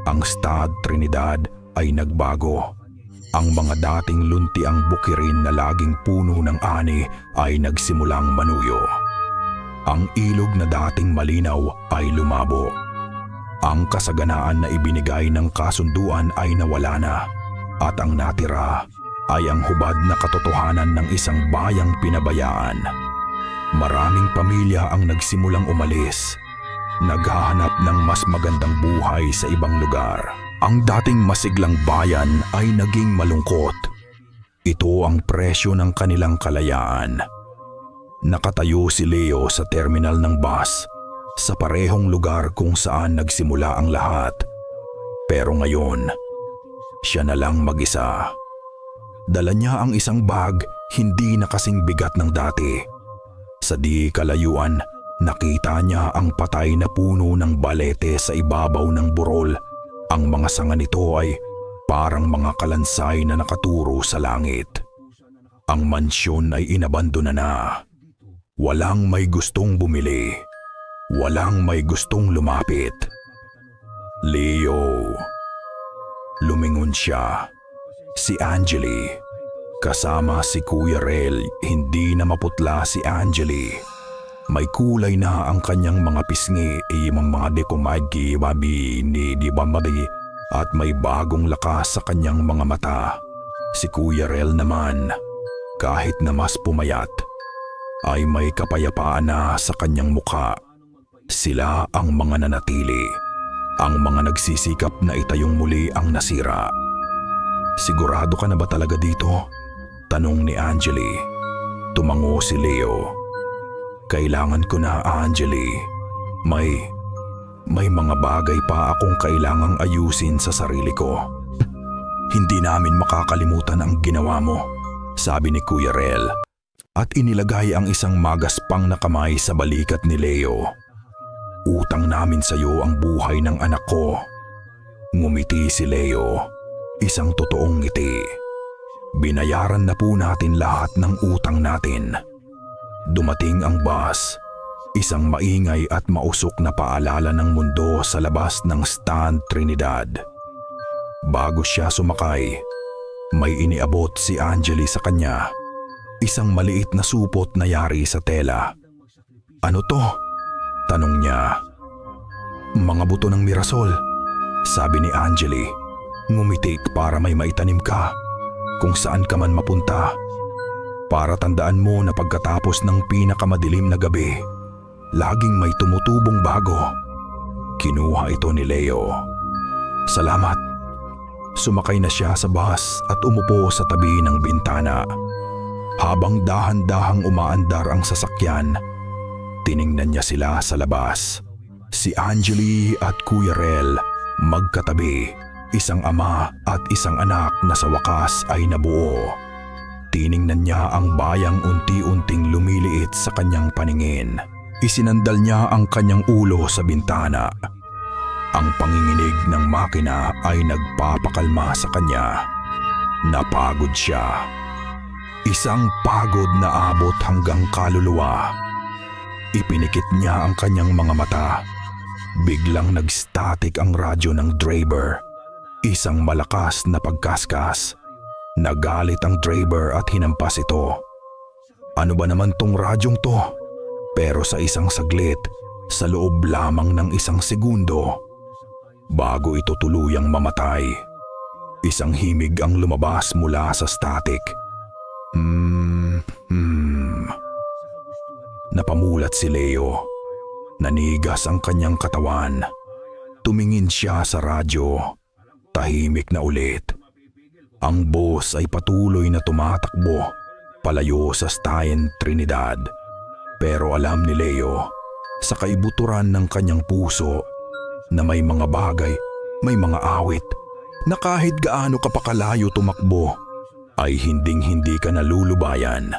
ang Stad Trinidad ay nagbago. Ang mga dating luntiang bukirin na laging puno ng ani ay nagsimulang manuyo. Ang ilog na dating malinaw ay lumabo. Ang kasaganaan na ibinigay ng kasunduan ay nawala na. At ang natira ay ang hubad na katotohanan ng isang bayang pinabayaan. Maraming pamilya ang nagsimulang umalis. Naghahanap ng mas magandang buhay sa ibang lugar. Ang dating masiglang bayan ay naging malungkot. Ito ang presyo ng kanilang kalayaan. Nakatayo si Leo sa terminal ng bus, sa parehong lugar kung saan nagsimula ang lahat. Pero ngayon, siya na lang mag-isa. Dala niya ang isang bag, hindi na kasing bigat ng dati. Sa di kalayuan, nakita niya ang patay na puno ng balete sa ibabaw ng burol. Ang mga sanga nito ay parang mga kalansay na nakaturo sa langit. Ang mansyon ay inabandona na. Walang may gustong bumili. Walang may gustong lumapit. Leo. Lumingon siya. Si Angeli. Kasama si Kuya Rel, hindi na maputla si Angeli. May kulay na ang kanyang mga pisngi, mga dekumagi, babi, ni di bamadi, at may bagong lakas sa kanyang mga mata. Si Kuya Rel naman, kahit na mas pumayat, ay may kapayapaan na sa kanyang mukha. Sila ang mga nanatili, ang mga nagsisikap na itayong muli ang nasira. Sigurado ka na ba talaga dito? Tanong ni Angeli. Tumango si Leo. Kailangan ko na, Angeli. May mga bagay pa akong kailangang ayusin sa sarili ko. Hindi namin makakalimutan ang ginawa mo, sabi ni Kuya Rel. at inilagay ang isang magaspang na kamay sa balikat ni Leo. "Utang namin sa iyo ang buhay ng anak ko." Ngumiti si Leo, isang totoong ngiti. "Binayaran na po natin lahat ng utang natin." Dumating ang bus, isang maingay at mausok na paalala ng mundo sa labas ng Stand Trinidad. Bago siya sumakay, may iniabot si Angeli sa kanya, isang maliit na supot na yari sa tela. "Ano to?" tanong niya. "Mga buto ng mirasol," sabi ni Angeli. "Ngumitik para may maitanim ka kung saan ka man mapunta. Para tandaan mo na pagkatapos ng pinakamadilim na gabi, laging may tumutubong bago." Kinuha ito ni Leo. "Salamat." Sumakay na siya sa bus at umupo sa tabi ng bintana. Habang dahan-dahang umaandar ang sasakyan, tiningnan niya sila sa labas. Si Angeli at Kuya Rel magkatabi, isang ama at isang anak na sa wakas ay nabuo. Tiningnan niya ang bayang unti-unting lumiliit sa kanyang paningin. Isinandal niya ang kanyang ulo sa bintana. Ang panginginig ng makina ay nagpapakalma sa kanya. Napagod siya. Isang pagod na abot hanggang kaluluwa. Ipinikit niya ang kanyang mga mata. Biglang nag-static ang radyo ng driver. Isang malakas na pagkaskas. Nagalit ang driver at hinampas ito. "Ano ba naman tong radyong to?" Pero sa isang saglit, sa loob lamang ng isang segundo, bago ito tuluyang mamatay, isang himig ang lumabas mula sa static. Napamulat si Leo. Nanigas ang kanyang katawan. Tumingin siya sa radyo. Tahimik na ulit. Ang bus ay patuloy na tumatakbo palayo sa Stand Trinidad. Pero alam ni Leo, sa kaibuturan ng kanyang puso, na may mga bagay, may mga awit, na kahit gaano ka pa kalayo tumakbo, ay hinding-hindi ka nalulubayan.